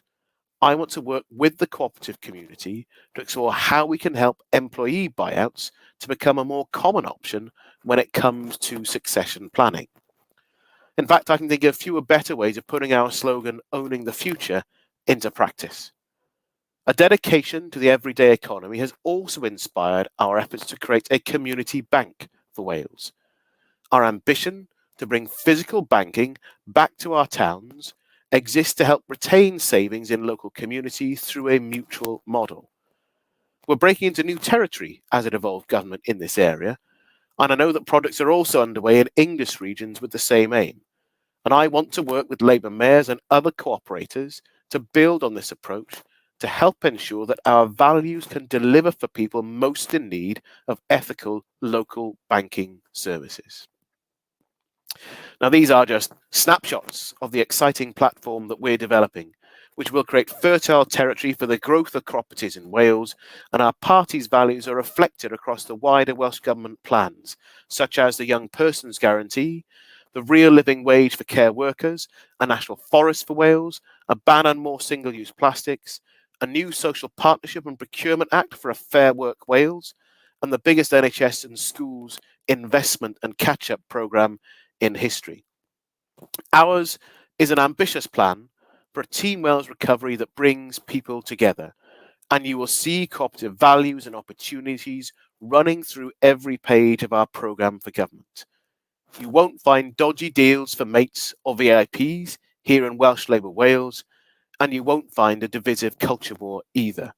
I want to work with the cooperative community to explore how we can help employee buyouts to become a more common option when it comes to succession planning. In fact, I can think of fewer better ways of putting our slogan, "Owning the Future," into practice. A dedication to the everyday economy has also inspired our efforts to create a community bank for Wales. Our ambition to bring physical banking back to our towns exists to help retain savings in local communities through a mutual model. We're breaking into new territory as a devolved government in this area, and I know that projects are also underway in English regions with the same aim. And I want to work with Labour mayors and other cooperators to build on this approach to help ensure that our values can deliver for people most in need of ethical local banking services. Now, these are just snapshots of the exciting platform that we're developing, which will create fertile territory for the growth of cooperatives in Wales, and our party's values are reflected across the wider Welsh Government plans, such as the Young Persons Guarantee, the real living wage for care workers, a national forest for Wales, a ban on more single-use plastics, a new social partnership and procurement act for a Fair Work Wales, and the biggest NHS and schools investment and catch-up programme in history. Ours is an ambitious plan for a Team Wales recovery that brings people together, and you will see cooperative values and opportunities running through every page of our programme for government. You won't find dodgy deals for mates or VIPs here in Welsh Labour Wales, and you won't find a divisive culture war either.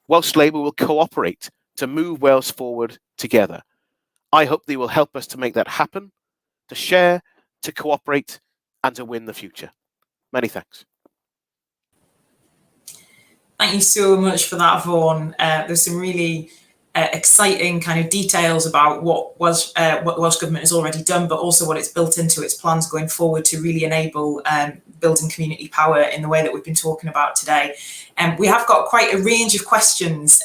Welsh Labour will cooperate to move Wales forward together. I hope they will help us to make that happen, to share, to cooperate, and to win the future. Many thanks. Thank you so much for that, Vaughan. There's some really exciting kind of details about what the Welsh Government has already done, but also what it's built into its plans going forward to really enable building community power in the way that we've been talking about today. We have got quite a range of questions.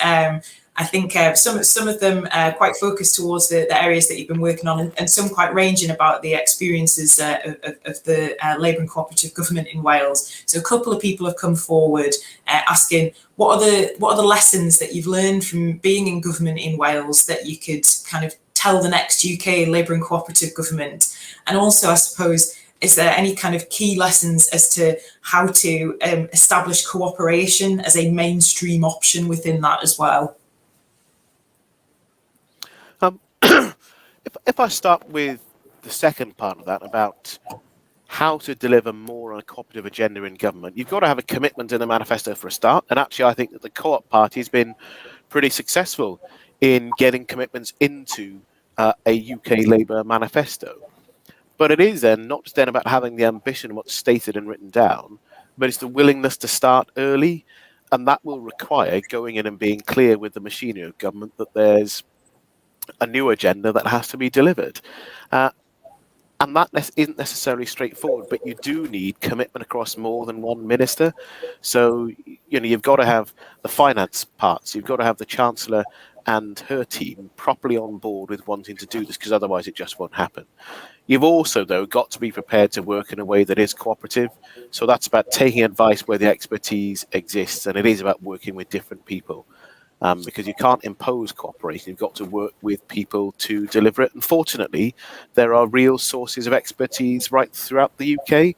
I think some of them quite focused towards the areas that you've been working on, and some quite ranging about the experiences of the Labour and cooperative government in Wales. So a couple of people have come forward asking what are the lessons that you've learned from being in government in Wales that you could kind of tell the next UK Labour and cooperative government, and also I suppose, is there any kind of key lessons as to how to establish cooperation as a mainstream option within that as well? If I start with the second part of that, about how to deliver more on a cooperative agenda in government, you've got to have a commitment in the manifesto for a start. And actually, I think that the Co-op Party has been pretty successful in getting commitments into a UK Labour manifesto. But it is then not just then about having the ambition of what's stated and written down, but it's the willingness to start early. And that will require going in and being clear with the machinery of government that there's a new agenda that has to be delivered. And that isn't necessarily straightforward, but you do need commitment across more than one minister. So, you've got to have the finance parts, you've got to have the Chancellor and her team properly on board with wanting to do this, because otherwise it just won't happen. You've also, though, got to be prepared to work in a way that is cooperative. So that's about taking advice where the expertise exists, and it is about working with different people. Because you can't impose cooperation. You've got to work with people to deliver it. Unfortunately, there are real sources of expertise right throughout the UK.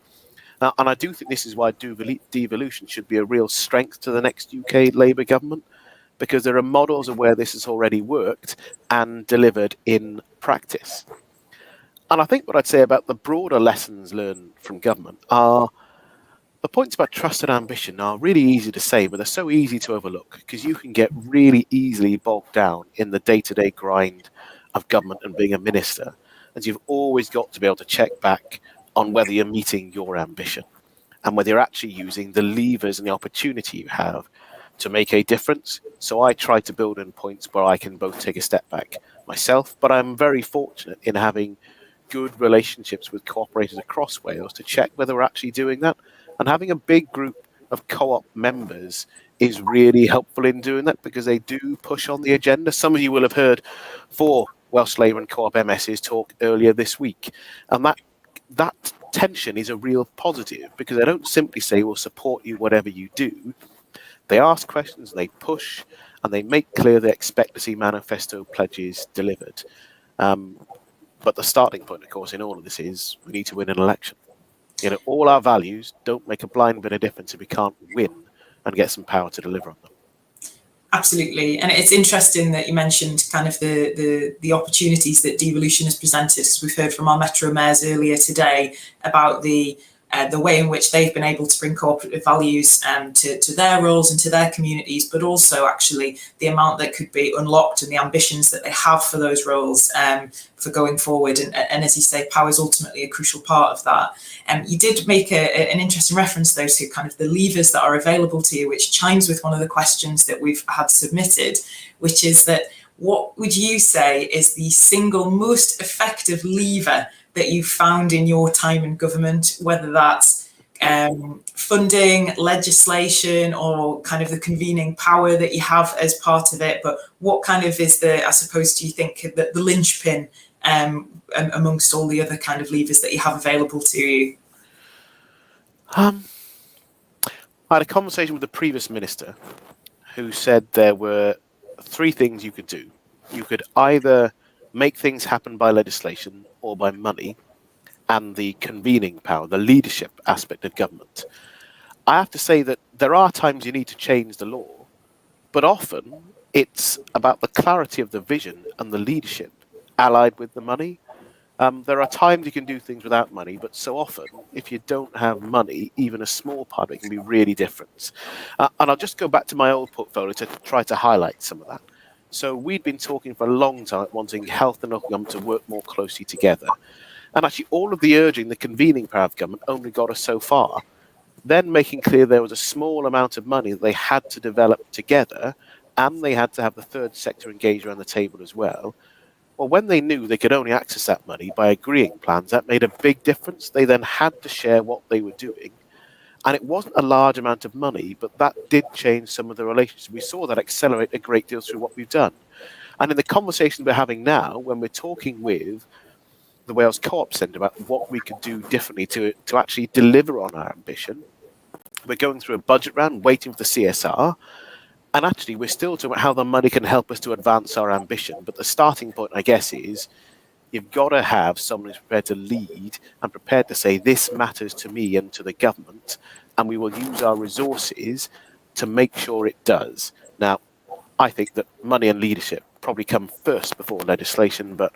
And I do think this is why devolution should be a real strength to the next UK Labour government, because there are models of where this has already worked and delivered in practice. And I think what I'd say about the broader lessons learned from government are the points about trust and ambition are really easy to say, but they're so easy to overlook, because you can get really easily bogged down in the day-to-day grind of government and being a minister. And you've always got to be able to check back on whether you're meeting your ambition and whether you're actually using the levers and the opportunity you have to make a difference. So I try to build in points where I can both take a step back myself, but I'm very fortunate in having good relationships with cooperators across Wales to check whether we're actually doing that. And having a big group of co-op members is really helpful in doing that, because they do push on the agenda. Some of you will have heard 4 Welsh Labour and co-op MSs talk earlier this week. And that tension is a real positive, because they don't simply say, we'll support you whatever you do. They ask questions, they push, and they make clear they expect to see manifesto pledges delivered. But the starting point, of course, in all of this is we need to win an election. All our values don't make a blind bit of difference if we can't win and get some power to deliver on them. Absolutely. And it's interesting that you mentioned kind of the opportunities that devolution has presented, as we've heard from our Metro mayors earlier today about the way in which they've been able to bring cooperative values to their roles and to their communities, but also actually the amount that could be unlocked and the ambitions that they have for those roles for going forward. And as you say, power is ultimately a crucial part of that. You did make an interesting reference, though, to kind of the levers that are available to you, which chimes with one of the questions that we've had submitted, which is that what would you say is the single most effective lever that you've found in your time in government, whether that's funding, legislation, or kind of the convening power that you have as part of it? But what kind of is I suppose, do you think that the linchpin amongst all the other kind of levers that you have available to you? I had a conversation with the previous minister who said there were 3 things you could do. You could either make things happen by legislation or by money and the convening power, the leadership aspect of government. I have to say that there are times you need to change the law, but often it's about the clarity of the vision and the leadership allied with the money. There are times you can do things without money, but so often, if you don't have money, even a small part of it can be really different. And I'll just go back to my old portfolio to try to highlight some of that. So we'd been talking for a long time, wanting health and local government to work more closely together. And actually all of the urging, the convening power of government only got us so far. Then making clear there was a small amount of money that they had to develop together, and they had to have the third sector engaged around the table as well. Well, when they knew they could only access that money by agreeing plans, that made a big difference. They then had to share what they were doing. And it wasn't a large amount of money, but that did change some of the relationships. We saw that accelerate a great deal through what we've done. And in the conversations we're having now, when we're talking with the Wales Co-op Centre about what we could do differently to actually deliver on our ambition, we're going through a budget round, waiting for the CSR. And actually, we're still talking about how the money can help us to advance our ambition. But the starting point, I guess, is you've got to have someone who's prepared to lead and prepared to say, this matters to me and to the government, and we will use our resources to make sure it does. Now, I think that money and leadership probably come first before legislation, but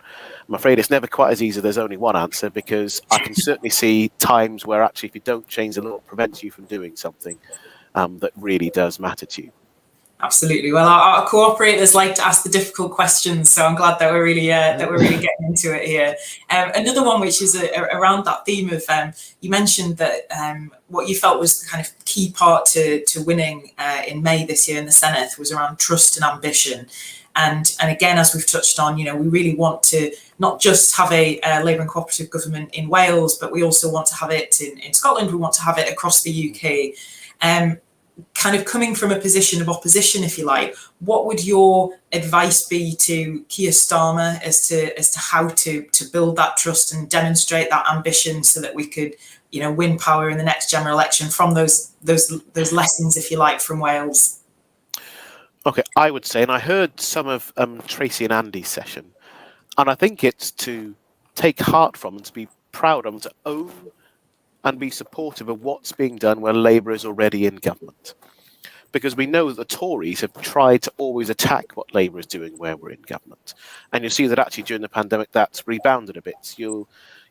I'm afraid it's never quite as easy. There's only one answer, because I can certainly see times where actually if you don't change the law, it prevents you from doing something that really does matter to you. Absolutely. Well, our cooperators like to ask the difficult questions, so I'm glad that we're really getting into it here. Another one, which is around that theme of you mentioned that what you felt was the kind of key part to winning in May this year in the Senedd was around trust and ambition. And again, as we've touched on, we really want to not just have a Labour and cooperative government in Wales, but we also want to have it in Scotland. We want to have it across the UK. Kind of coming from a position of opposition, if you like, what would your advice be to Keir Starmer as to how to build that trust and demonstrate that ambition so that we could, win power in the next general election from those lessons, if you like, from Wales? Okay, I would say, and I heard some of Tracy and Andy's session, and I think it's to take heart from and to be proud of and to own and be supportive of what's being done where Labour is already in government. Because we know that the Tories have tried to always attack what Labour is doing where we're in government. And you'll see that actually during the pandemic that's rebounded a bit. You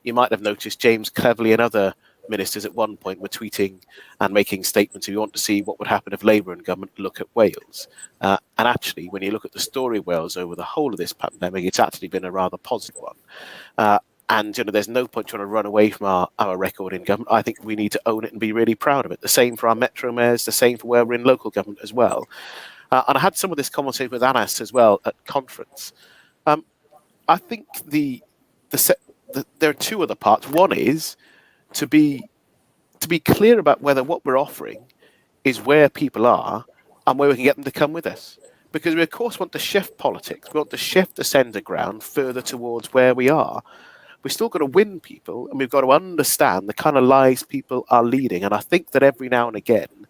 might have noticed James Cleverly and other ministers at one point were tweeting and making statements we want to see what would happen if Labour in government look at Wales. And actually, when you look at the story of Wales over the whole of this pandemic, it's actually been a rather positive one. And there's no point trying to run away from our record in government. I think we need to own it and be really proud of it. The same for our metro mayors, the same for where we're in local government as well. And I had some of this conversation with Anneliese as well at conference. I think there are two other parts. One is to be clear about whether what we're offering is where people are and where we can get them to come with us. Because we, of course, want to shift politics. We want to shift the centre ground further towards where we are. We've still got to win people, and we've got to understand the kind of lies people are leading. And I think that every now and again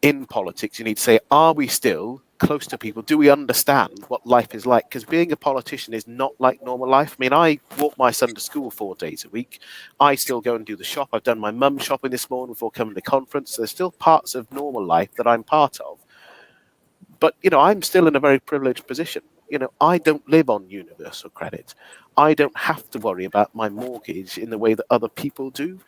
in politics, you need to say, are we still close to people? Do we understand what life is like? Because being a politician is not like normal life. I mean, I walk my son to school 4 days a week. I still go and do the shop. I've done my mum shopping this morning before coming to conference. So there's still parts of normal life that I'm part of. But, I'm still in a very privileged position. I don't live on universal credit. I don't have to worry about my mortgage in the way that other people do.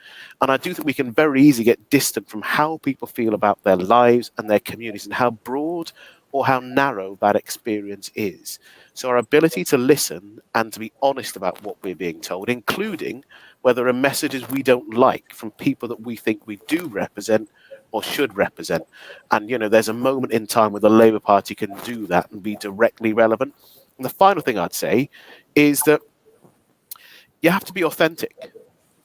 And I do think we can very easily get distant from how people feel about their lives and their communities and how broad or how narrow that experience is. So our ability to listen and to be honest about what we're being told, including whether there are messages we don't like from people that we think we do represent or should represent. And, there's a moment in time where the Labour Party can do that and be directly relevant. And the final thing I'd say is that you have to be authentic.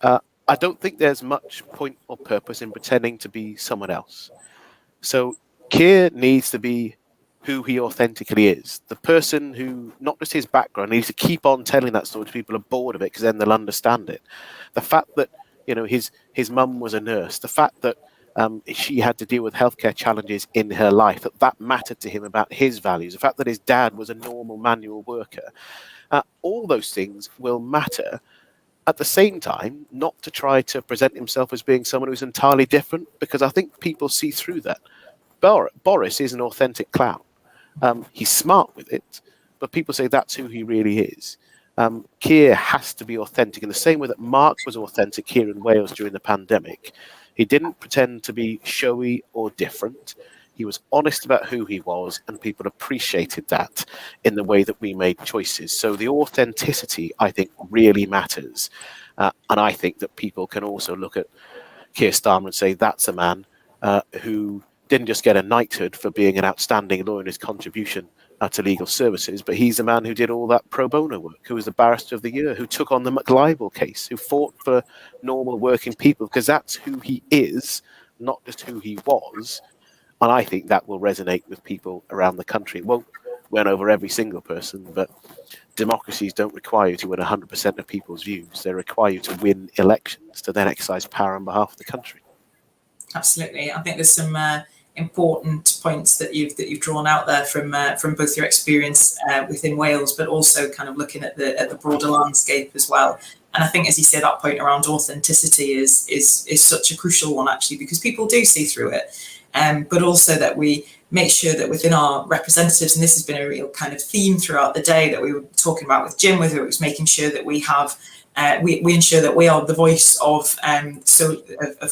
I don't think there's much point or purpose in pretending to be someone else. So Keir needs to be who he authentically is. The person who, not just his background, needs to keep on telling that story to people who are bored of it because then they'll understand it. The fact that, his mum was a nurse, the fact that she had to deal with healthcare challenges in her life, that mattered to him about his values, the fact that his dad was a normal manual worker. All those things will matter. At the same time, not to try to present himself as being someone who's entirely different, because I think people see through that. Boris is an authentic clown. He's smart with it, but people say that's who he really is. Keir has to be authentic in the same way that Mark was authentic here in Wales during the pandemic. He didn't pretend to be showy or different. He was honest about who he was, and people appreciated that in the way that we made choices. So the authenticity, I think, really matters. And I think that people can also look at Keir Starmer and say that's a man who didn't just get a knighthood for being an outstanding lawyer in his contribution to legal services, but he's the man who did all that pro bono work, who was the Barrister of the Year, who took on the McLibel case, who fought for normal working people, because that's who he is, not just who he was. And I think that will resonate with people around the country. It won't win over every single person, but democracies don't require you to win 100% of people's views. They require you to win elections to then exercise power on behalf of the country. Absolutely. I think there's some important points that you've drawn out there from both your experience within Wales, but also kind of looking at the broader landscape as well. And I think, as you say, that point around authenticity is such a crucial one, actually, because people do see through it, but also that we make sure that within our representatives, and this has been a real kind of theme throughout the day that we were talking about with Jim, whether it was making sure that we have we ensure that we are the voice of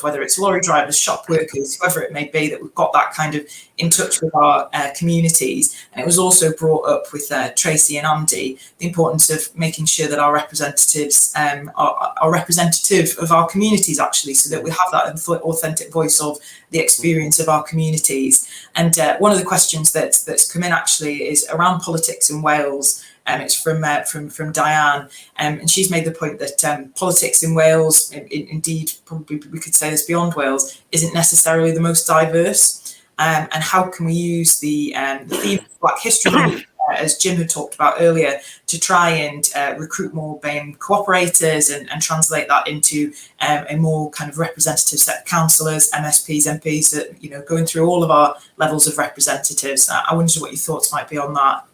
whether it's lorry drivers, shop workers, whoever it may be, that we've got that kind of in touch with our communities. And it was also brought up with Tracy and Andy, the importance of making sure that our representatives are representative of our communities, actually, so that we have that authentic voice of the experience of our communities. And one of the questions that's come in actually is around politics in Wales. It's from Diane, and she's made the point that politics in Wales, indeed, probably we could say this beyond Wales, isn't necessarily the most diverse. And how can we use the theme of Black History Month, as Jim had talked about earlier, to try and recruit more BAME cooperators and translate that into a more kind of representative set of councillors, MSPs, MPs, that, going through all of our levels of representatives. I wondered what your thoughts might be on that.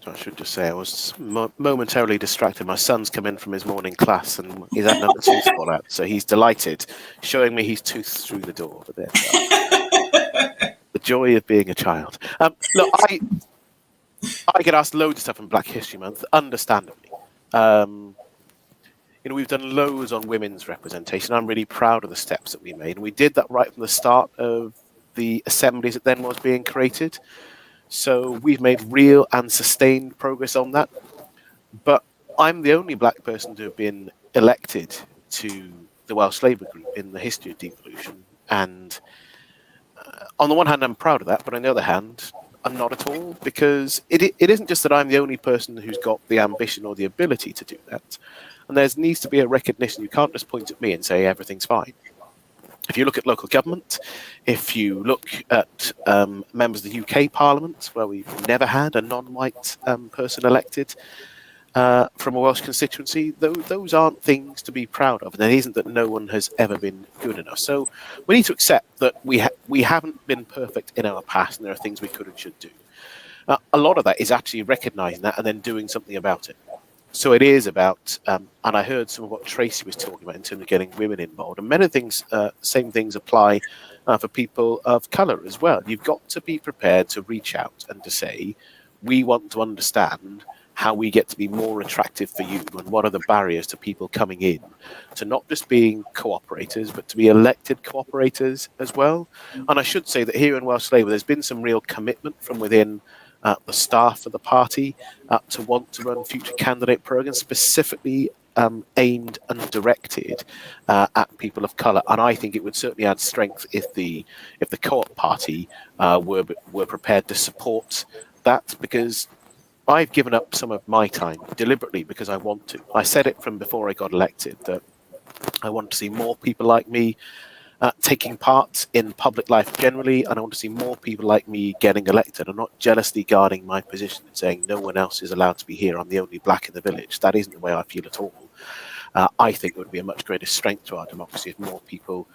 I should just say I was momentarily distracted. My son's come in from his morning class and he's had another tooth pulled out, so he's delighted, showing me his tooth through the door. But there we are. The joy of being a child. Look, I get asked loads of stuff in Black History Month, understandably. We've done loads on women's representation. I'm really proud of the steps that we made, and we did that right from the start of the assemblies that then was being created. So we've made real and sustained progress on that. But I'm the only black person to have been elected to the Welsh Labour Group in the history of devolution. And on the one hand, I'm proud of that, but on the other hand, I'm not at all, because it isn't just that I'm the only person who's got the ambition or the ability to do that. And there needs to be a recognition. You can't just point at me and say everything's fine. If you look at local government, if you look at members of the UK Parliament, where we've never had a non-white person elected from a Welsh constituency, those aren't things to be proud of. And it isn't that no one has ever been good enough. So we need to accept that we haven't been perfect in our past, and there are things we could and should do. A lot of that is actually recognising that and then doing something about it. So it is about, and I heard some of what Tracy was talking about in terms of getting women involved, and many things, same things apply for people of colour as well. You've got to be prepared to reach out and to say, we want to understand how we get to be more attractive for you, and what are the barriers to people coming in, to not just being cooperators, but to be elected cooperators as well. And I should say that here in Welsh Labour, there's been some real commitment from within the staff of the party to want to run future candidate programs specifically aimed and directed at people of colour. And I think it would certainly add strength if the Co-op party were prepared to support that, because I've given up some of my time deliberately because I want to. I said it from before I got elected that I want to see more people like me taking part in public life generally, and I want to see more people like me getting elected. I'm not jealously guarding my position and saying no one else is allowed to be here, I'm the only black in the village. That isn't the way I feel at all. I think it would be a much greater strength to our democracy if more people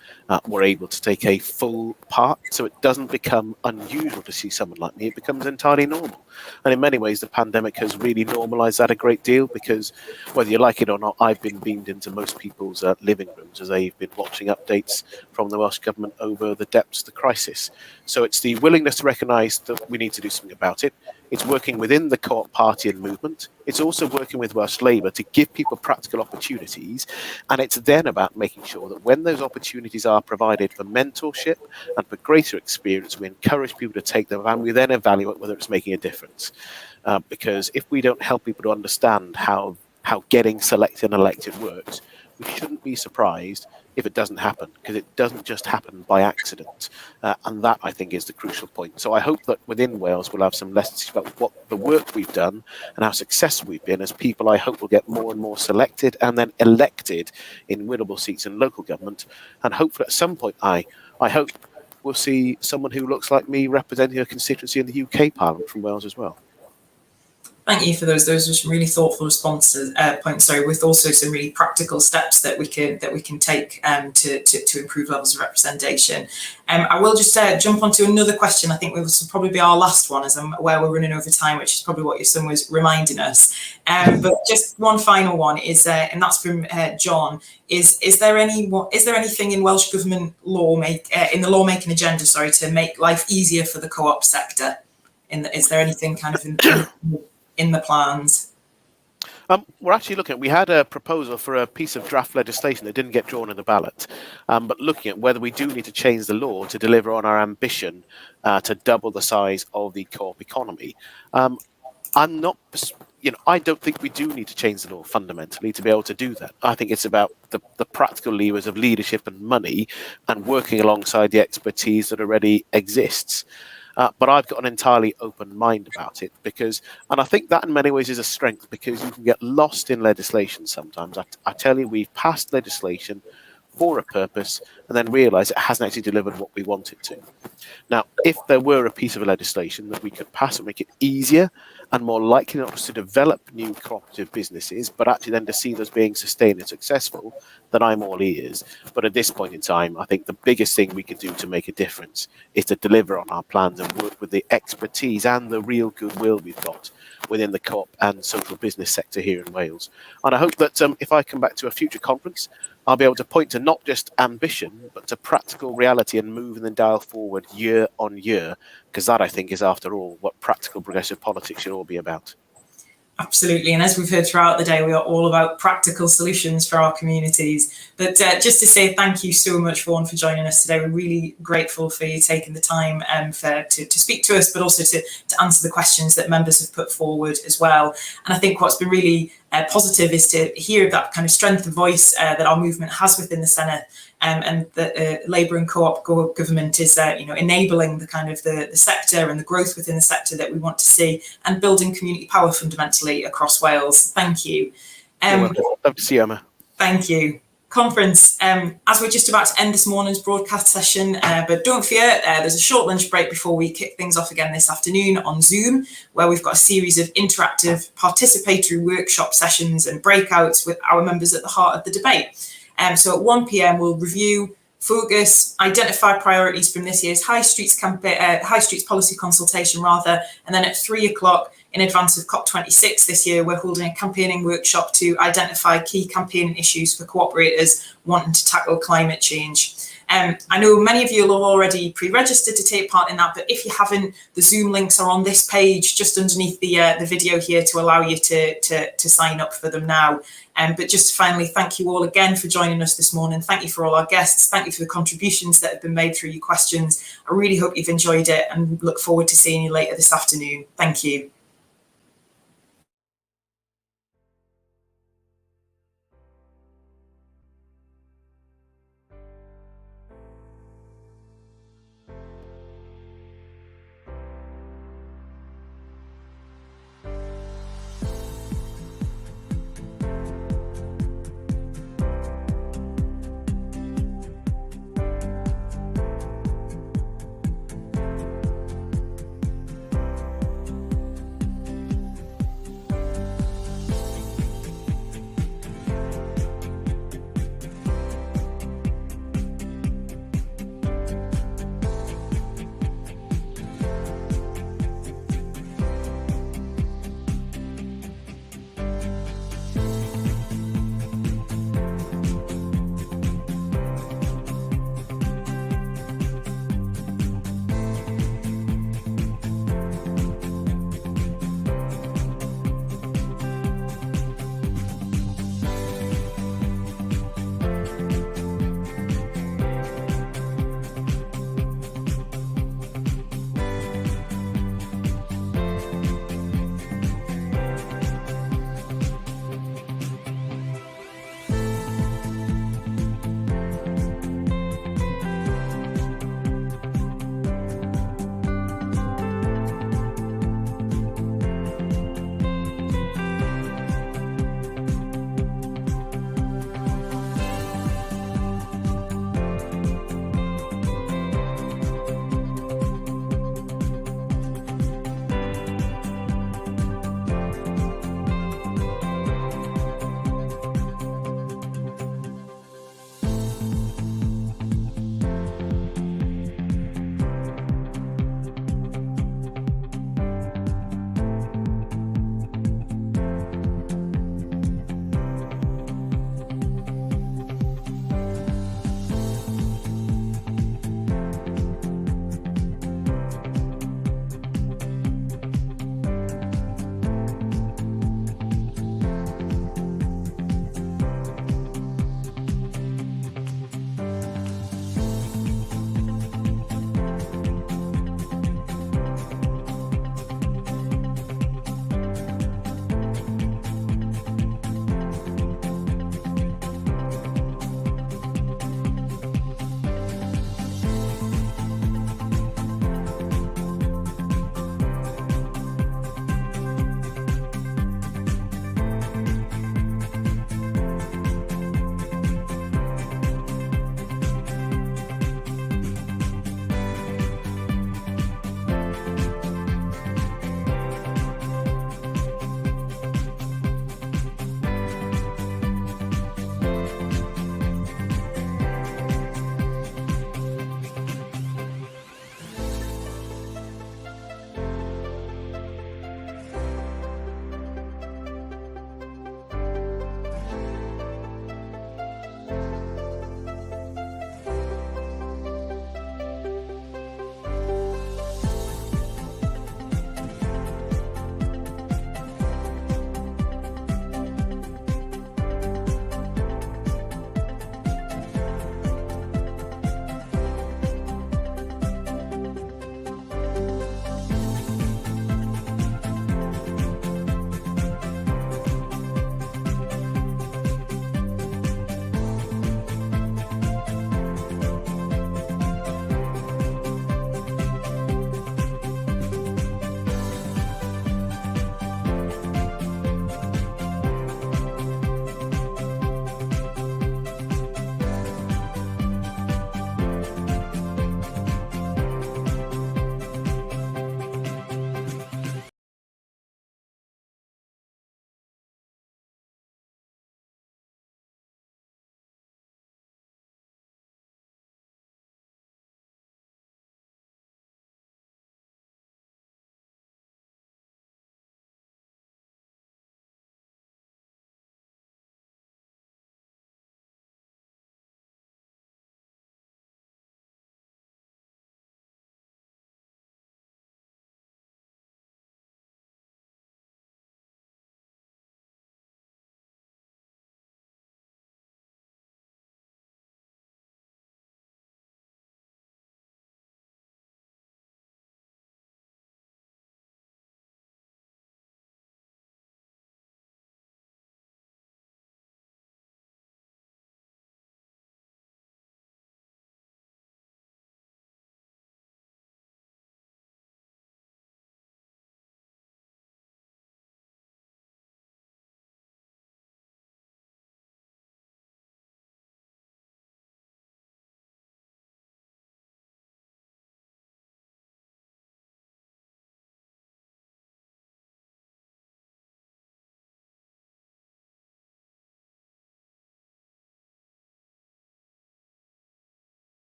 were able to take a full part, so it doesn't become unusual to see someone like me. It becomes entirely normal. And in many ways, the pandemic has really normalised that a great deal, because whether you like it or not, I've been beamed into most people's living rooms as they've been watching updates from the Welsh Government over the depths of the crisis. So it's the willingness to recognise that we need to do something about it. It's working within the Co-op party and movement. It's also working with Welsh Labour to give people practical opportunities. And it's then about making sure that when those opportunities are provided for mentorship and for greater experience, we encourage people to take them, and we then evaluate whether it's making a difference. Because if we don't help people to understand how getting selected and elected works, we shouldn't be surprised if it doesn't happen, because it doesn't just happen by accident. And that, I think, is the crucial point. So I hope that within Wales we'll have some lessons about what the work we've done and how successful we've been as people. I hope we'll get more and more selected and then elected in winnable seats in local government. And hopefully at some point, I hope we'll see someone who looks like me representing a constituency in the UK Parliament from Wales as well. Thank you for those. Those were some really thoughtful responses, points. With also some really practical steps that we can take to improve levels of representation. I will just jump onto another question. I think this will probably be our last one, as I'm aware we're running over time, which is probably what your son was reminding us. But just one final one is, and that's from John. Is there anything in Welsh Government in the lawmaking agenda, to make life easier for the co-op sector? Is there anything kind of in the plans? We're actually looking at, we had a proposal for a piece of draft legislation that didn't get drawn in the ballot, but looking at whether we do need to change the law to deliver on our ambition to double the size of the co-op economy. I'm not, I don't think we do need to change the law fundamentally to be able to do that. I think it's about the practical levers of leadership and money and working alongside the expertise that already exists. But I've got an entirely open mind about it and I think that in many ways is a strength, because you can get lost in legislation sometimes. I tell you, we've passed legislation for a purpose and then realise it hasn't actually delivered what we want it to. Now, if there were a piece of legislation that we could pass and make it easier and more likely not just to develop new cooperative businesses, but actually then to see those being sustained and successful, then I'm all ears. But at this point in time, I think the biggest thing we could do to make a difference is to deliver on our plans and work with the expertise and the real goodwill we've got within the co-op and social business sector here in Wales. And I hope that if I come back to a future conference, I'll be able to point to not just ambition, but to practical reality and moving the dial forward year on year, because that, I think, is, after all, what practical progressive politics should all be about. Absolutely. And as we've heard throughout the day, we are all about practical solutions for our communities. But just to say thank you so much, Vaughan, for joining us today. We're really grateful for you taking the time to speak to us, but also to answer the questions that members have put forward as well. And I think what's been really positive is to hear that kind of strength of voice that our movement has within the Senate, and that Labour and co-op government is enabling the kind of the sector and the growth within the sector that we want to see, and building community power fundamentally across Wales. Thank you. Love to see you, Emma. Thank you. Conference, as we're just about to end this morning's broadcast session, but don't fear, there's a short lunch break before we kick things off again this afternoon on Zoom, where we've got a series of interactive participatory workshop sessions and breakouts with our members at the heart of the debate. So at 1 p.m, we'll review, focus, identify priorities from this year's High Streets policy consultation, and then at 3 o'clock, in advance of COP26 this year, we're holding a campaigning workshop to identify key campaigning issues for cooperators wanting to tackle climate change. I know many of you have already pre-registered to take part in that, but if you haven't, the Zoom links are on this page just underneath the video here to allow you to sign up for them now. But just finally, thank you all again for joining us this morning. Thank you for all our guests. Thank you for the contributions that have been made through your questions. I really hope you've enjoyed it and look forward to seeing you later this afternoon. Thank you.